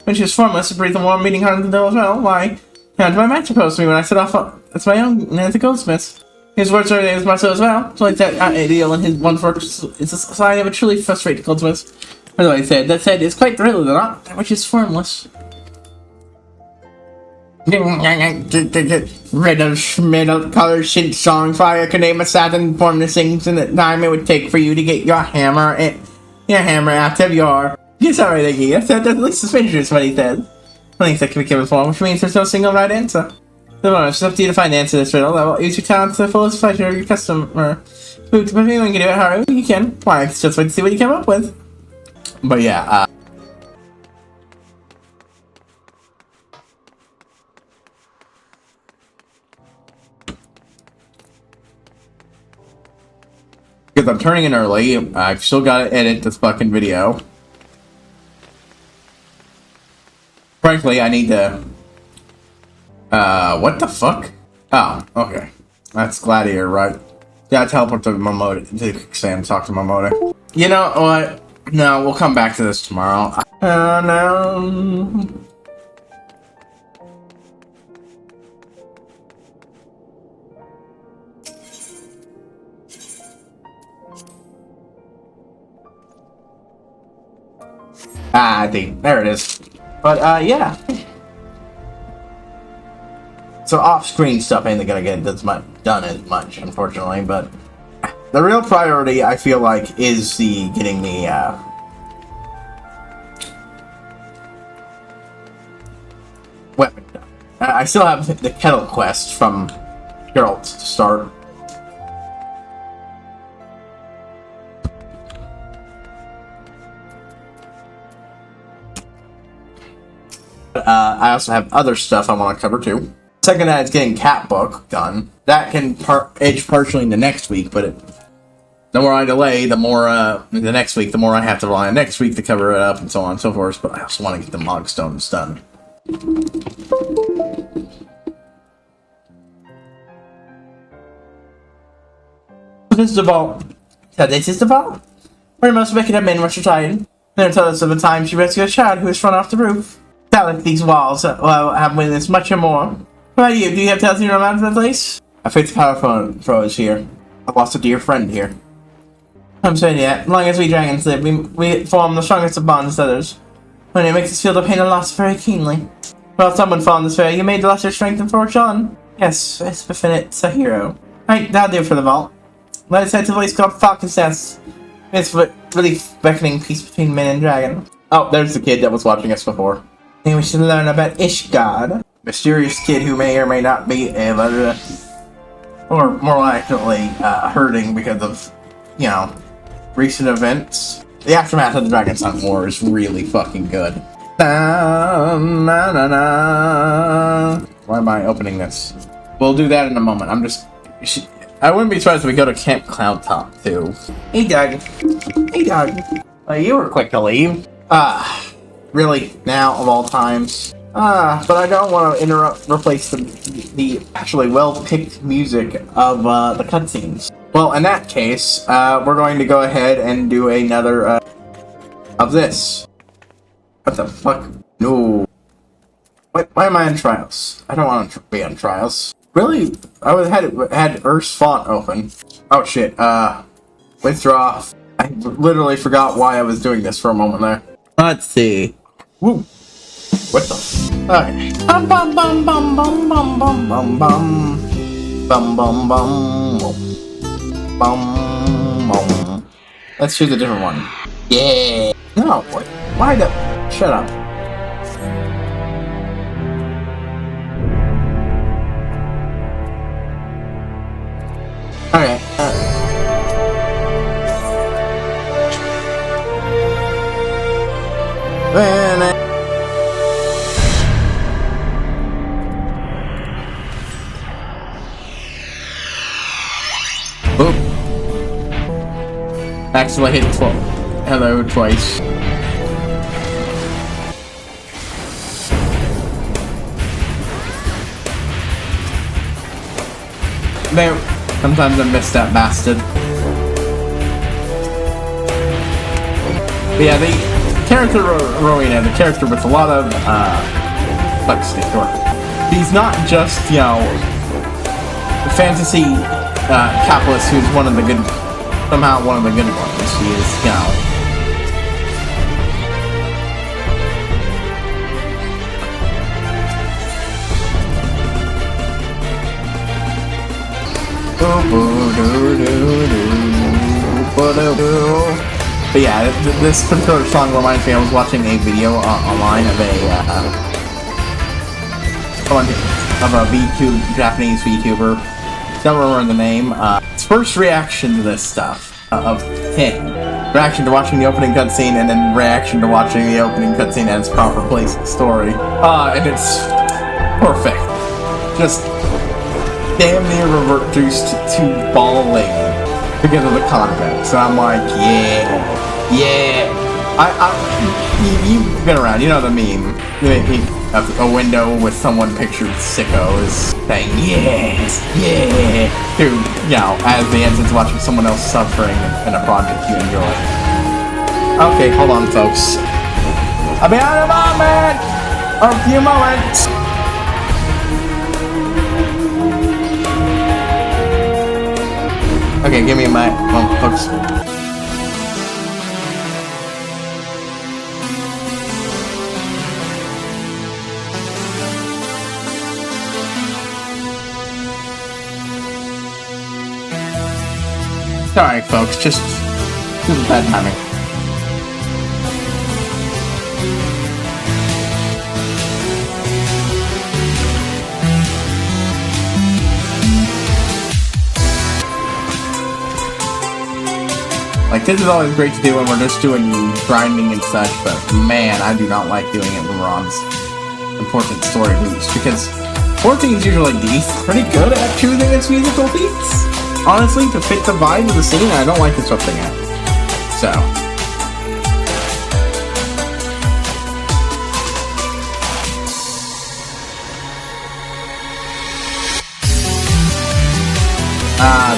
When she was formless, to breathe a warm meeting heart into the door as well. Why, And my master proposed to me when I set off as my own as a goldsmith. His words are as much so as well. So like that ideal and his one work is a sign of a truly frustrated goldsmith. As I said, that said is quite thrilling, not that which is formless. Red of middle color shit song fire could name a Saturn form the things in the time it would take for you to get your hammer out of your. Yes, alright, Iggy. That's at least suspicious what he said. I think that can be given form, which means there's no single right answer. It's up to you to find the answer to this riddle. I will use your talent to the fullest pleasure of your customer. But if anyone can do it however you can, why, it's just wait to see what you come up with. But yeah, because I'm turning in early, I've still got to edit this fucking video. Frankly, I need to... what the fuck? Oh, okay. That's Gladiator, right? Yeah, I teleport to Momoda, to Sam, talk to Momoda. You know what? No, we'll come back to this tomorrow. No. I think there it is. But yeah. So off-screen stuff ain't gonna get done as much, unfortunately. But the real priority, I feel like, is getting the weapon done. I still have the kettle quest from Geralt to start. I also have other stuff I want to cover too. Second, that is getting Cat Book done. That can edge partially into next week, but the more I delay, the more the next week, the more I have to rely on next week to cover it up and so on and so forth. But I also want to get the Mogstones done. This is the vault. So this is the vault where the most wicked of men was retired. They tell us of the time she rescued a child who was run off the roof. Like these walls have witnessed much or more. What about you? Do you have tales in your romance of the place? I faced the power froze here. I lost a dear friend here. I'm saying yeah, as long as we dragons live, we form the strongest of bonds with others. When it makes us feel the pain of loss very keenly. Well, someone fall in this way, you made the lesser strength and forge on. Yes, it's befits a hero. Right, that'll do for the vault. Let us head to the place called Falcon's Nest. It's really beckoning peace between man and dragon. Oh, there's the kid that was watching us before. And we should learn about Ishgard. Mysterious kid who may or may not be able or more likely hurting because of, you know, recent events. The aftermath of the Dragon's War is really fucking good. Why am I opening this? We'll do that in a moment. I wouldn't be surprised if we go to Camp Cloudtop too. Hey Doug. Hey Doug. You were quick to leave. Really, now of all times. But I don't want to replace the actually well-picked music of the cutscenes. Well, in that case, we're going to go ahead and do another of this. What the fuck? No. Why am I on trials? I don't want to be on trials. Really? Had Earth's font open. Oh shit. Withdraw. I literally forgot why I was doing this for a moment there. Let's see. Woo. What the? Okay. Bum bum bum bum bum bum bum bum bum bum bum bum bum bum. Let's choose a different one. Yeah. No. What? Why the? Shut up. Okay. Oop. Accidentally hit hello twice. There. Sometimes I miss that bastard. But yeah, the character Rowena, the character with a lot of complexity to her. He's not just, you know, fantasy capitalist who's one of the good, somehow one of the good ones. He is, you know. But yeah, this particular song reminds me, I was watching a video online of a Japanese VTuber. Don't remember the name. His first reaction to this stuff of him. Reaction to watching the opening cutscene, and then reaction to watching the opening cutscene at its proper place in the story. And it's perfect. Just damn near reduced to bawling because of the content. So I'm like, yeah. You've been around, you know the meme. A window with someone pictured sickos saying, yes, yeah, to, you know, as the ensign's watching someone else suffering in a project you enjoy. Okay, hold on, folks. I'll be out of a moment! Or a few moments! Okay, give me my folks. Sorry, folks, just bad timing. Like, this is always great to do when we're just doing grinding and such, but man, I do not like doing it when we're on important story beats, because 14 is usually pretty good at choosing its musical beats. Honestly, to fit the vibe of the scene, I don't like disrupting it. So.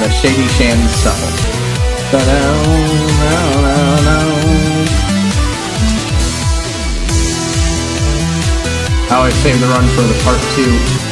The Shady Shan Shuffle. I always save the run for the part 2.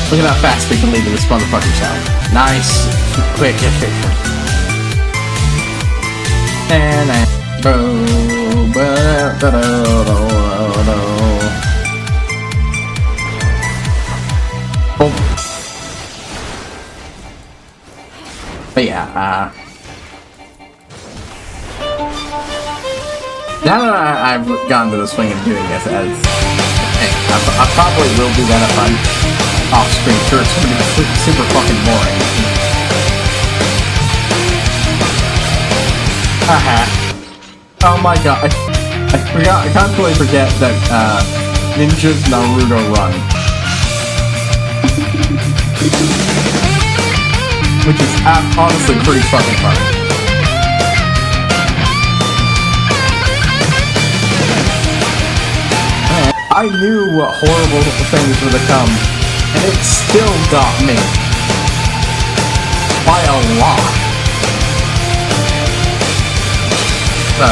Look at how fast we can lead to this motherfucking show. Nice, quick, efficient. But yeah, now that I've gone to the swing of doing this as hey, I probably will do that if I'm off screen. Sure, it's gonna be super fucking boring. Oh my god, I constantly forget that Ninja's Naruto run, which is honestly pretty fucking funny. I knew what horrible things were to come, and it still got me. By a lot. So,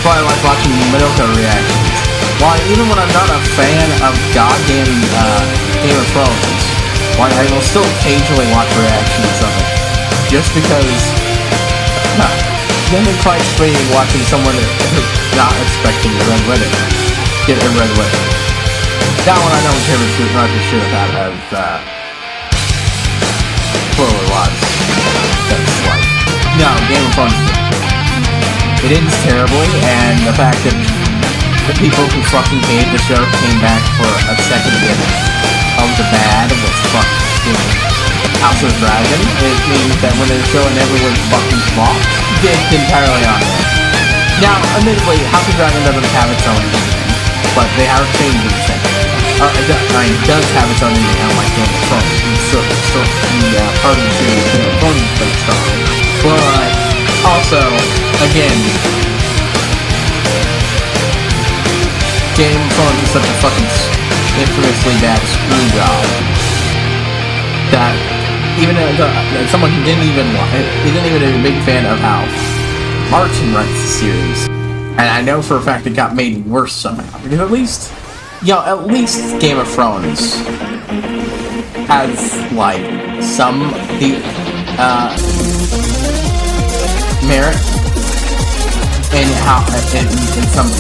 probably like watching Madoka reactions. Why, even when I'm not a fan of goddamn Game of Thrones, why I will still occasionally watch reactions of it. Just because, then it's like watching someone not expecting a red wedding get a red wedding. That one I don't care much as shit about as spoiler wise. That's like, no, Game of Thrones. It ends terribly, and the fact that the people who fucking hated the show came back for a second bit of the bad was fucking House of Dragon. It means that when they're showing everyone's fucking flop, it's entirely on there. Now, admittedly, House of Dragon doesn't have its own ending, but they are changing things. It does have its own ending, unlike Game of Thrones. So the party to Game of Thrones is based on. again, Game of Thrones is such a fucking infamously bad screw job that even someone who isn't even a big fan of how Martin writes the series, and I know for a fact it got made worse somehow, because at least Game of Thrones has like some merit in how in some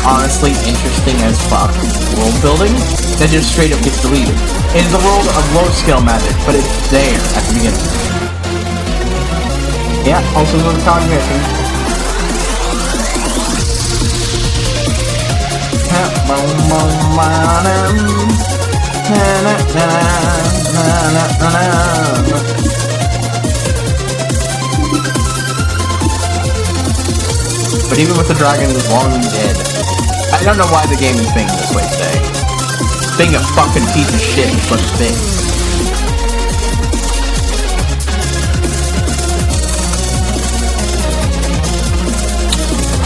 honestly interesting as fuck world building that just straight up gets deleted. It is a world of low skill magic, but it's there at the beginning. Yeah, also the cognition. But even with the dragon long dead, I don't know why the game is being this way today. Being a fucking piece of shit is what it is.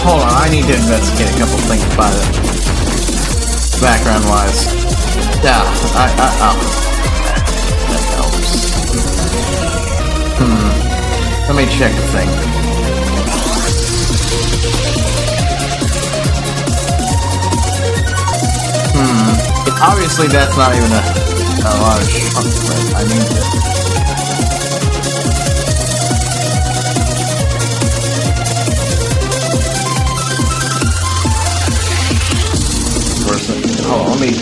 Hold on, I need to investigate a couple things by the background-wise. Yeah, oh. That helps. Let me check the thing. Obviously, that's not even a large chunk, but I need it. Hold on, let me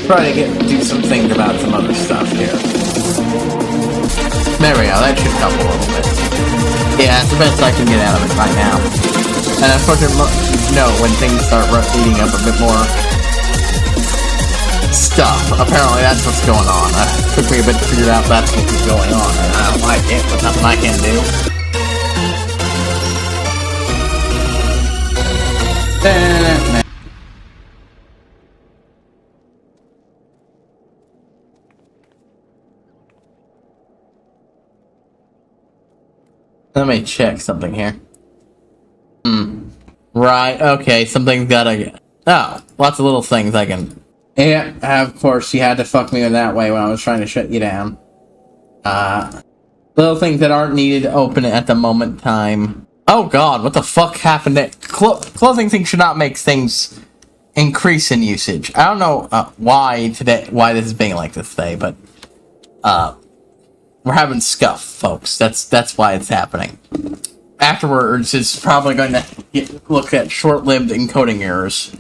try to do some things about some other stuff here. There we go, that should help a little bit. Yeah, it's the best I can get out of it right now. And I fucking know when things start eating up a bit more stuff. Apparently that's what's going on. It took me a bit to figure out that's what's going on, and I don't like it, but nothing I can do. Let me check something here. Right, okay, something's gotta... Oh, lots of little things I can... Yeah, of course, you had to fuck me in that way when I was trying to shut you down. Little things that aren't needed to open at the moment in time. Oh god, what the fuck happened there? Closing things should not make things increase in usage. I don't know why this is being like this today, but we're having scuff, folks. That's why it's happening. Afterwards, it's probably going to look at short-lived encoding errors.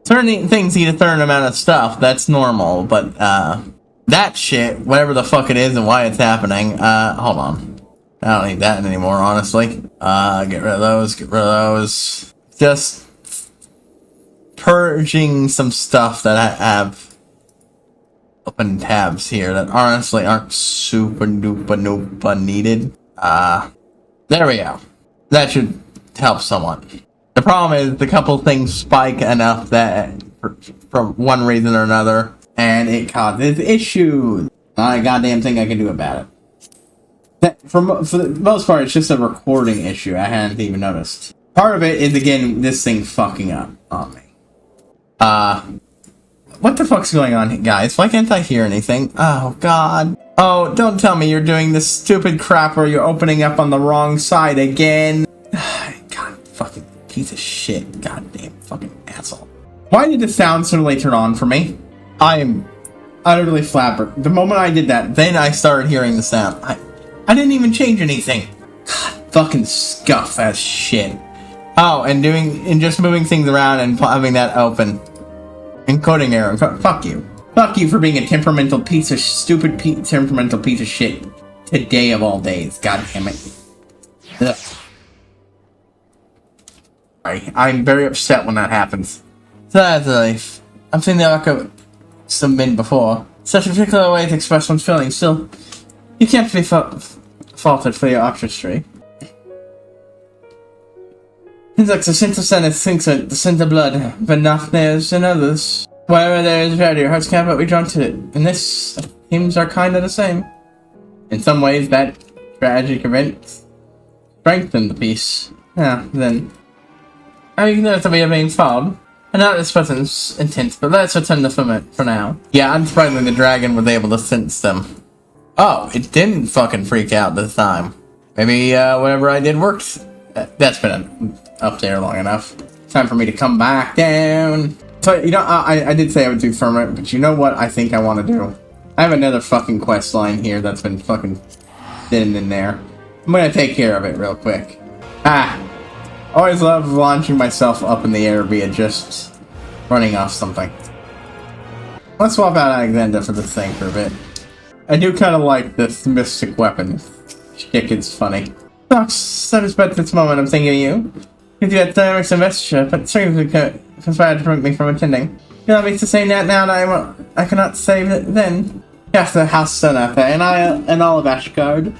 Certain things need a certain amount of stuff, that's normal, but, that shit, whatever the fuck it is and why it's happening, hold on. I don't need that anymore, honestly. Get rid of those, Just purging some stuff that I have open tabs here that honestly aren't super duper needed. There we go. That should help somewhat. The problem is the couple things spike enough that for one reason or another, and it causes issues. Not a goddamn thing I can do about it. For the most part, it's just a recording issue. I hadn't even noticed. Part of it is, again, this thing fucking up on me. What the fuck's going on, guys? Why can't I hear anything? Oh, God. Oh, don't tell me you're doing this stupid crap where you're opening up on the wrong side again. God, fucking piece of shit. Goddamn fucking asshole. Why did the sound suddenly turn on for me? I am utterly flabbergasted. The moment I did that, then I started hearing the sound. I didn't even change anything. God, fucking scuff ass shit. Oh, and just moving things around and having that open. Encoding error. Fuck you. Fuck you for being a temperamental piece of temperamental piece of shit. Today of all days. God damn it. Ugh. Sorry, I'm very upset when that happens. So that's life. I've seen the arc submit before. Such a particular way to express one's feelings. Still, you can't be faulted for your artistry. It's like the scent of sadness thinks it, the scent of blood, but not theirs and others. Wherever there is tragedy, your hearts can't but be drawn to it. And this, themes are kind of the same. In some ways, that tragic event strengthened the piece. Yeah, then. I mean, there's a way of being followed. I know this person's intense, but let's return the film for now. Yeah, unsurprisingly, the dragon was able to sense them. Oh, it didn't fucking freak out this time. Maybe, whatever I did worked. That's been up there long enough. Time for me to come back down. So, you know, I did say I would do Firmament, but you know what I think I want to do? I have another fucking quest line here that's been fucking hidden in there. I'm gonna take care of it real quick. Always love launching myself up in the air via just running off something. Let's swap out Alexander for this thing for a bit. I do kind of like this mystic weapon. Shtick is funny. Fox, that is but this moment I'm thinking of you. If you had thermics investiture, but strangely conspired to prevent me from attending. You want me to say that now that I cannot save it then? Yes, the house stone out there, and all of Ishgard.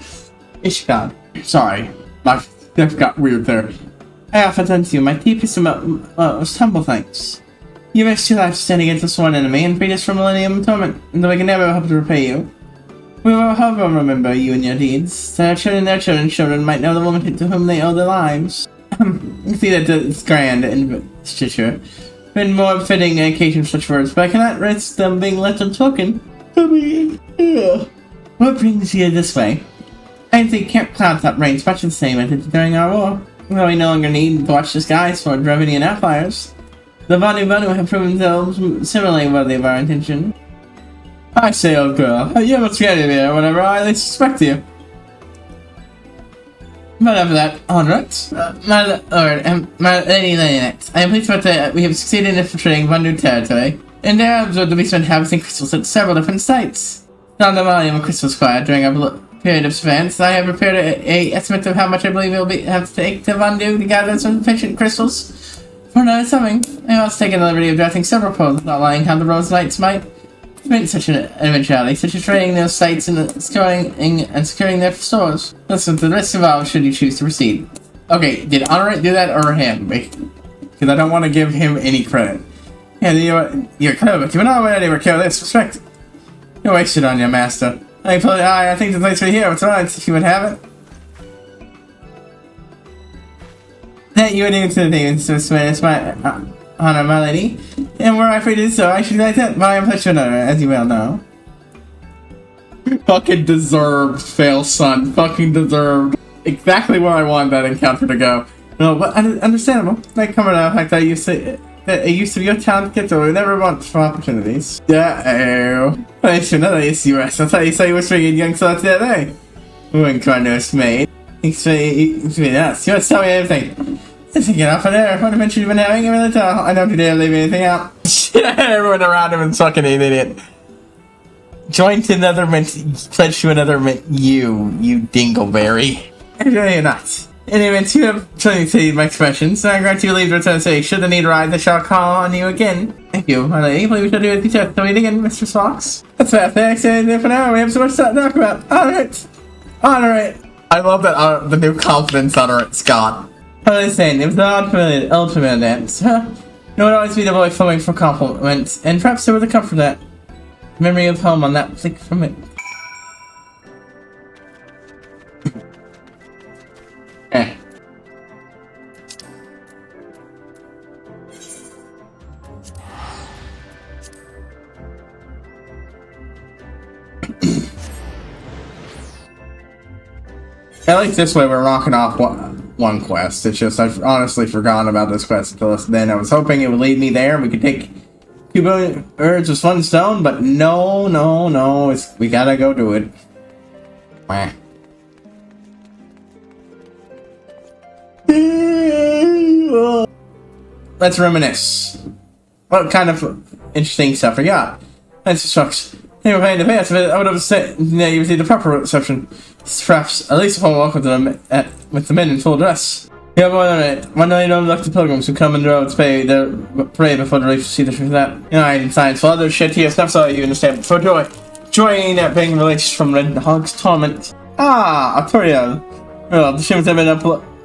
Sorry, my stuff got weird there. I offer to you my deepest most humble thanks. You risked your life to stand against a sworn enemy and freed us from millennium torment, and though we can never hope to repay you, we will however remember you and your deeds, so our children and their children's children might know the woman to whom they owe their lives. You see that it's grand investiture. Been more fitting occasion for such words, but I cannot risk them being left unspoken. What brings you this way? I think Camp Cloudtop reigns much the same as it did during our war. Though we no longer need to watch the skies for Dravidian outliers, the Vanu have proven themselves similarly worthy of our attention. I say, old girl, you're much scared there whenever I least suspect you. But after that, onwards, my lady Leonette, I am pleased that we have succeeded in infiltrating Vandu territory, and there I observed the beastmen harvesting crystals at several different sites. Down the volume of crystals acquired during our period of surveillance, I have prepared a estimate of how much I believe it will have to take to Vandu to gather sufficient crystals for another summing. I have also taken the liberty of drafting several proposals outlining how the Rose Knights might commit such an eventuality, such as trading those sites and securing their stores. Listen to the risk involved should you choose to proceed. Okay, did Honorate do that or him? Because I don't want to give him any credit. Yeah, you're clever, but you were not ready to kill this. Respect. You're wasted on your master. I think the place right here. What's right? If you would have it. That you would do to the thing, so it's my honor, my lady. And were I free to do so, I should like that, but I am such another, as you well know. Fucking deserved, fail son. Fucking deserved. Exactly where I wanted that encounter to go. No, but understandable. Like coming out, like that used to be your talent to get to, we never want for opportunities. Yeah, I should know that it's US. I thought you said you were swinging young sluts the other day. We wouldn't try to made. He's us. You want to tell me everything. Let's get off of there. What adventure you've been having? I don't dare leave anything out. Everyone around him is fucking an idiot. Join to another pledge to another you dingleberry. You're not. Anyway, you have plenty to my expressions, so I grant you leave to say, should the need arise, I shall call on you again. Thank you, my lady. I believe we shall do it each other. So meet again, Mr. Fox. That's fair. Thanks, and for now, we have so much to talk about. Alright. I love that the new confidence Honorate's got. What are they saying? It was the ultimate dance, huh? It would always be the boy flowing for compliments, and perhaps there was a comfort that memory of home on that flick from it. At least this way we're rocking off one quest. It's just I've honestly forgotten about this quest until then. I was hoping it would lead me there and we could take 2 billion birds with one stone, but no. We gotta go do it. Wah. Let's reminisce. What kind of interesting stuff we got? That sucks. They were paying the past, but I would have said you received the proper reception. Perhaps at least a formal welcome to them with the men in full dress. Yeah, more than it. One night unelected pilgrims who come in droves pray before the race to see the truth of that. United Science for other shit here stuff, so you understand. For joy that being released from Red Hog's torment. Ah, Arturiel. Well, the shims have been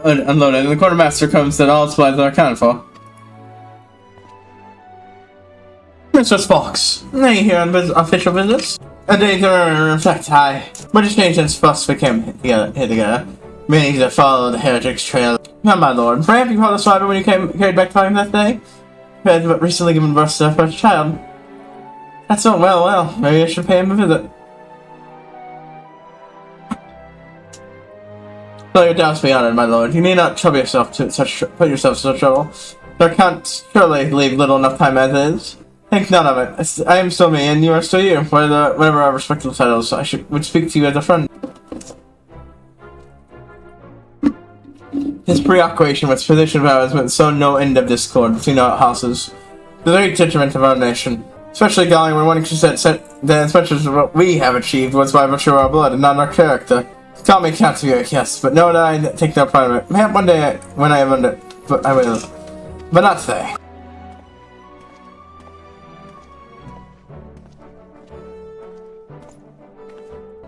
unloaded, and the quartermaster comes that all supplies are accounted for. Mr. Fox, are you here on official business? A day to reflect high. British nations first became here together, meaning to follow the heretics' trail. Now, my lord, perhaps you called us father when you carried back time that day? You had but recently given birth to a first child. That's not well, maybe I should pay him a visit. Let your doubts be honored, my lord. You need not trouble yourself to put yourself to such trouble. There can't surely leave little enough time as is. Think none of it. I am still me, and you are still you. Whatever our respective titles, would speak to you as a friend. His preoccupation with position of ours would sow no end of discord between our houses. The very detriment of our nation. Especially galling when one that as much as what we have achieved was by virtue of our blood and not our character. Call me Catsview, yes, but know that I take no pride in it. Maybe one day when I have earned it, but I will. But not today.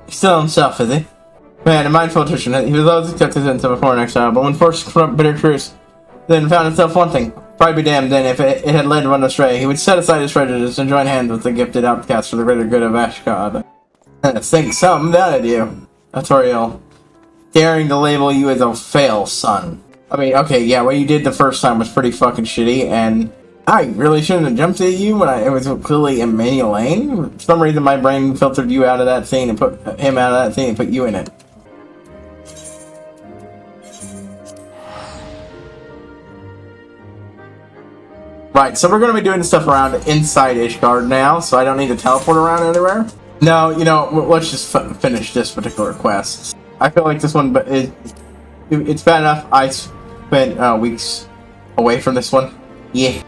He's still himself, is he? Man, a mindful Attribution, he was always accepted into a foreign exile, but when forced to confront bitter truths, then found himself wanting. Pride be damned, then, if it had led one astray, he would set aside his prejudice and join hands with the gifted outcast for the greater good of Ashgard. Think something doubted you. Tutorial. Daring to label you as a fail, son. I mean, okay, yeah, what you did the first time was pretty fucking shitty, and I really shouldn't have jumped at you when it was clearly Emmanuel Lane. For some reason, my brain filtered you out of that scene and put him out of that scene and put you in it. Right, so we're going to be doing stuff around inside Ishgard now, so I don't need to teleport around anywhere. No, you know, let's just finish this particular quest. I feel like this one, but it's bad enough I spent weeks away from this one. Yeah.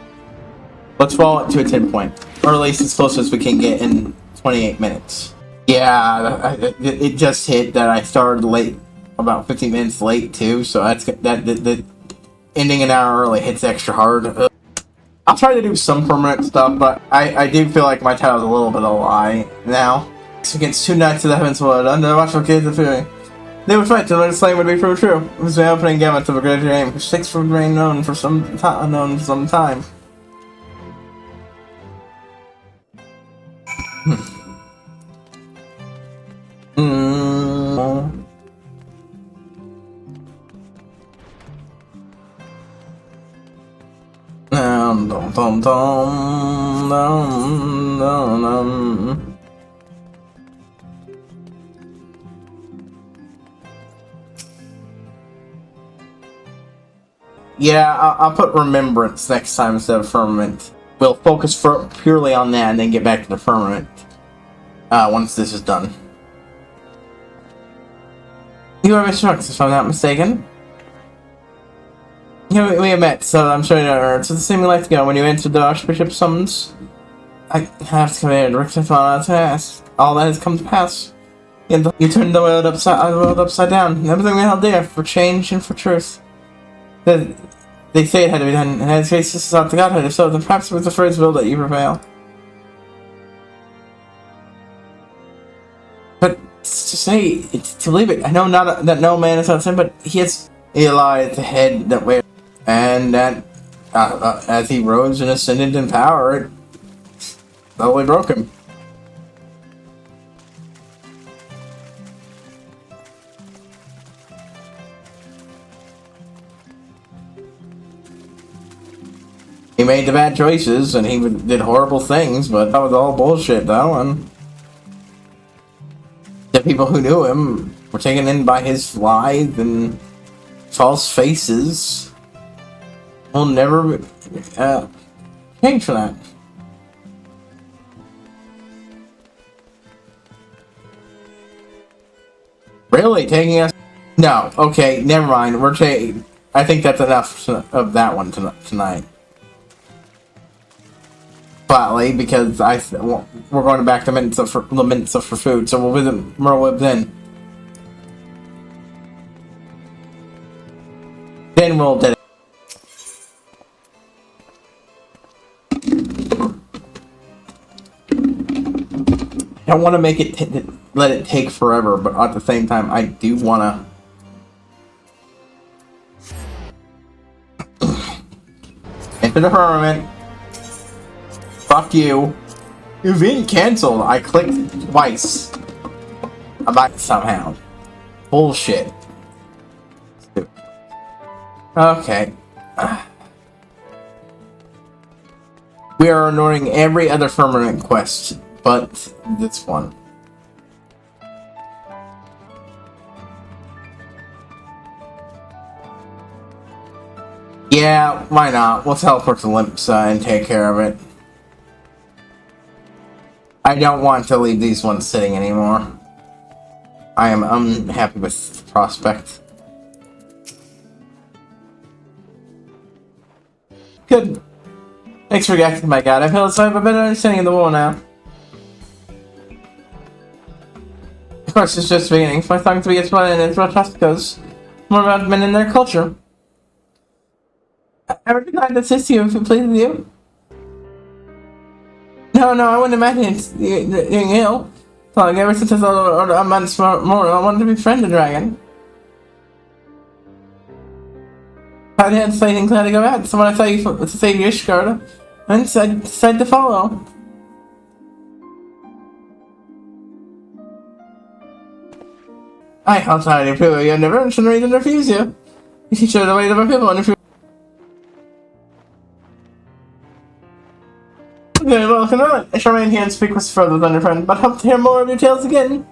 Let's fall it to a 10 point. Or at least as close as we can get in 28 minutes. Yeah, it just hit that I started late, about 15 minutes late too, so the ending an hour early hits extra hard. Ugh. I'll try to do some permanent stuff, but I do feel like my title's a little bit of a lie now. Against two knights of the heavens would, under the watchful gaze of fury. They would fight till their slaying would be proved true. It was the opening gamut of a greater aim, which six would remain known for some time. Yeah, I'll put Remembrance next time instead of Firmament. We'll focus purely on that and then get back to the Firmament once this is done. You are Mr. Fox, if I'm not mistaken. Yeah, we have met, so I'm sure you know. So the same like to go when you entered the Archbishop's summons. I have to convey a direct on to ask. All that has come to pass. You turned the world upside down. Everything we held dear for change and for truth. They say it had to be done, and as faces sought the Godhead, if so, then perhaps it was the first will that you prevail. But to say, to leave it, I know not that no man is without sin, but he is Eli at the head that way, and that as he rose and ascended in power, it slowly broke him. He made the bad choices, and he did horrible things, but that was all bullshit, though, and the people who knew him were taken in by his lies and false faces. We'll never change for that. Really? Taking us? No. Okay, never mind. We're taking... I think that's enough of that one tonight. Flatly, because we're going back to Laments for food, so we'll visit Merlib then. Then we'll do it. I don't want to make it let it take forever, but at the same time, I do want to to the firmament. Fuck you. You've been cancelled. I clicked twice. About it somehow. Bullshit. Okay. We are ignoring every other firmament quest, but this one. Yeah, why not? We'll teleport to Limpsa and take care of it. I don't want to leave these ones sitting anymore. I am unhappy with the prospect. Good. Thanks for reacting, my god. I feel as though I have a better understanding of the war now. Of course, it's just the beginning. My tongue to be explained and it's what goes. More about men and their culture. I would be glad to assist you if it pleases you. No, I wouldn't imagine it's doing ill. So, ever since I saw a month more, I wanted to befriend the dragon. I didn't say things how to go out, so when I saw you to save your Ishgard, I decided to follow. I'll try to approve of you. I never should reason to refuse you. You teach her the way of our people, and if you very well, cannot. I shall remain here and speak with further than your friend, but hope to hear more of your tales again.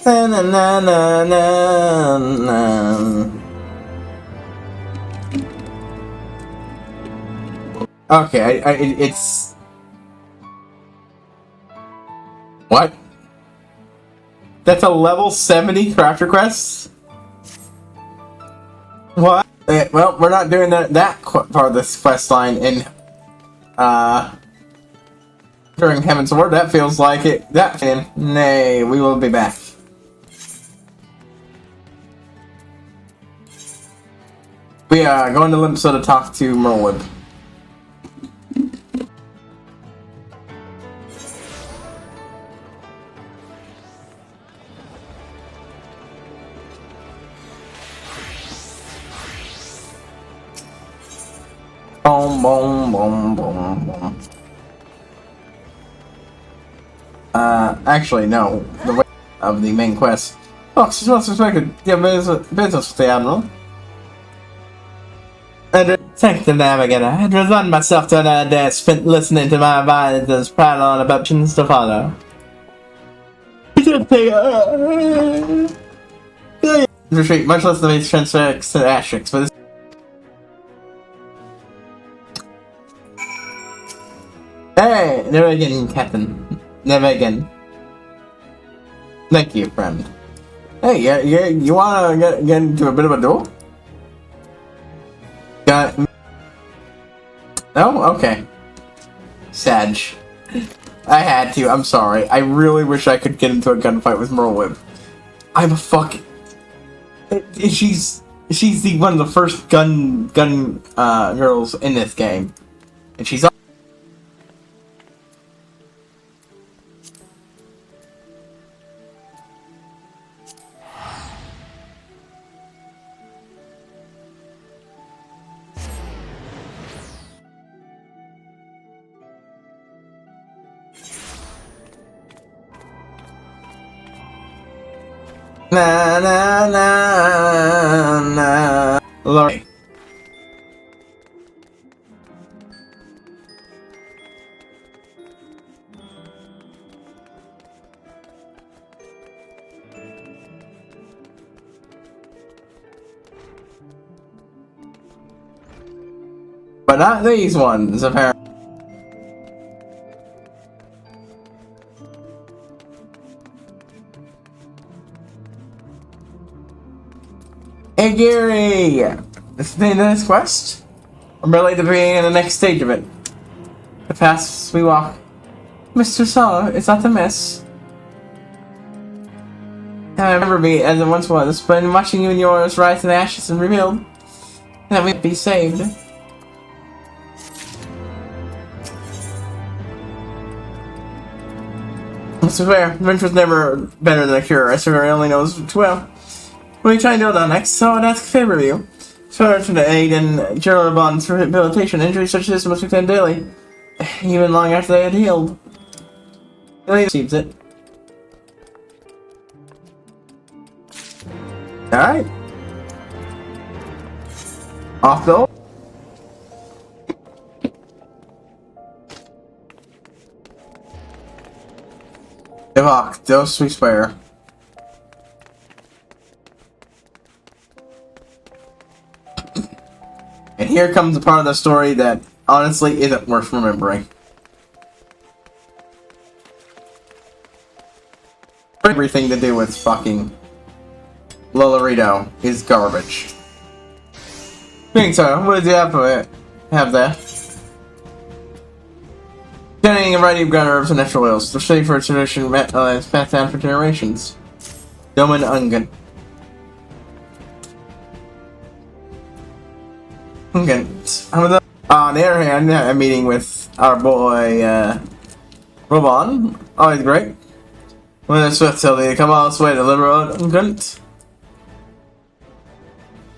Na na na na na na. Okay, it's... What? That's a level 70 craft request? What? Well, we're not doing that part of this quest line in, during Heaven's Word. That feels like it. Nay, we will be back. We are going to Limpsa to talk to Merlwood. Boom, boom, boom, boom, boom. Actually, no. The way of the main quest. Oh, she's not suspected. Yeah, business with the Admiral. Thank the Navigator. I had resigned myself to another day spent listening to my advisors prattle on about options to follow. Retreat, much less the base transfer to Asterix, but hey, never again, Captain. Never again. Thank you, friend. Hey, you wanna get into a bit of a duel? Got... No? Okay. Sag. I had to, I'm sorry. I really wish I could get into a gunfight with Merlwood. I'm a fucking... She's one of the first gun girls in this game. And she's... Na na na na. Lord. But not these ones, apparently. Hey Gary! This is the end of this quest? I'm ready to be in the next stage of it. The paths we walk. Mr. Saw, it's not a miss. I remember me as it once was, but in watching you and yours rise to the ashes and revealed that we'd be saved. It's fair. Adventure's never better than a cure. I swear I only knows too well. What are you trying to do now next? So I'd ask a favor of you. Similar to aid in general bonds for rehabilitation, injuries such as this must extend daily, even long after they had healed. It receives it. Alright. Off though. Devok, those we swear. And here comes a part of the story that honestly isn't worth remembering. Everything to do with fucking Lolorito is garbage. Being so, what did you have there? Studying and writing ground herbs and natural oils. The study for tradition is passed down for generations. Domin Ungen. On the other hand, a meeting with our boy, Robon. Always great. When it's Swift till they come all this way to Liberal Ungant.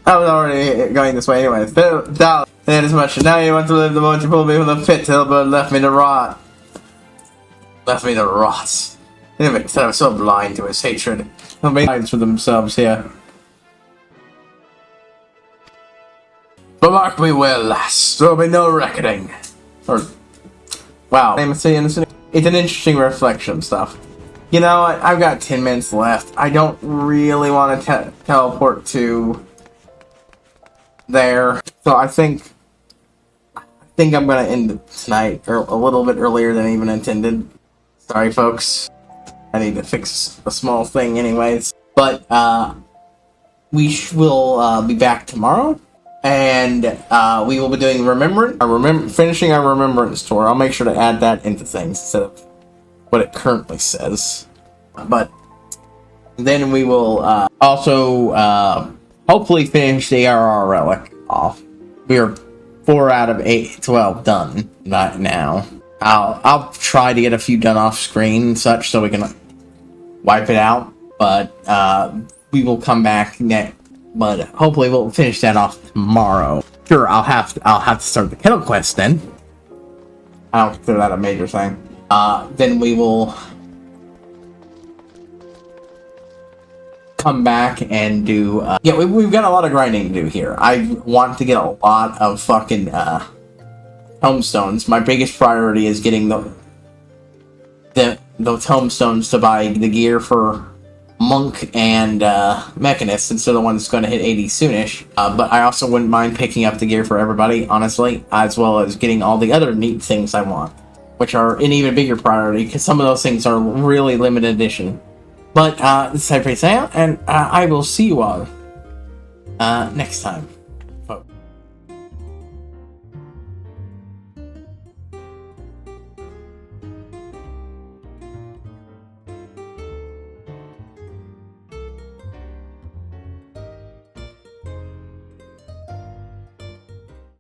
I was already going this way anyways. They had as much. Now you want to live the moment you pulled me from the pit till but left me to rot. Left me to rot. Instead of so blind to his hatred. They'll make minds for themselves here. But mark me well, lass, there will be no reckoning. Or, wow. It's an interesting reflection stuff. You know what? I've got 10 minutes left. I don't really want to teleport to there. So I think I'm gonna end it tonight, or a little bit earlier than even intended. Sorry, folks. I need to fix a small thing anyways. But, we will be back tomorrow. And we will be doing finishing our remembrance tour. I'll make sure to add that into things instead of what it currently says. But then we will also hopefully finish the ARR relic off. We are 4 out of 12 done right now. I'll try to get a few done off screen and such so we can wipe it out. But we will come back next. But hopefully we'll finish that off tomorrow. Sure, I'll have to start the Kettle Quest then. I don't consider that a major thing. Then we will come back and do. Yeah, we've got a lot of grinding to do here. I want to get a lot of fucking tomestones. My biggest priority is getting the tomestones to buy the gear for Monk and Mechanist, since they're the ones going to hit 80 soonish. But I also wouldn't mind picking up the gear for everybody, honestly, as well as getting all the other neat things I want, which are an even bigger priority, because some of those things are really limited edition. But this is HighPriest out, and I will see you all next time.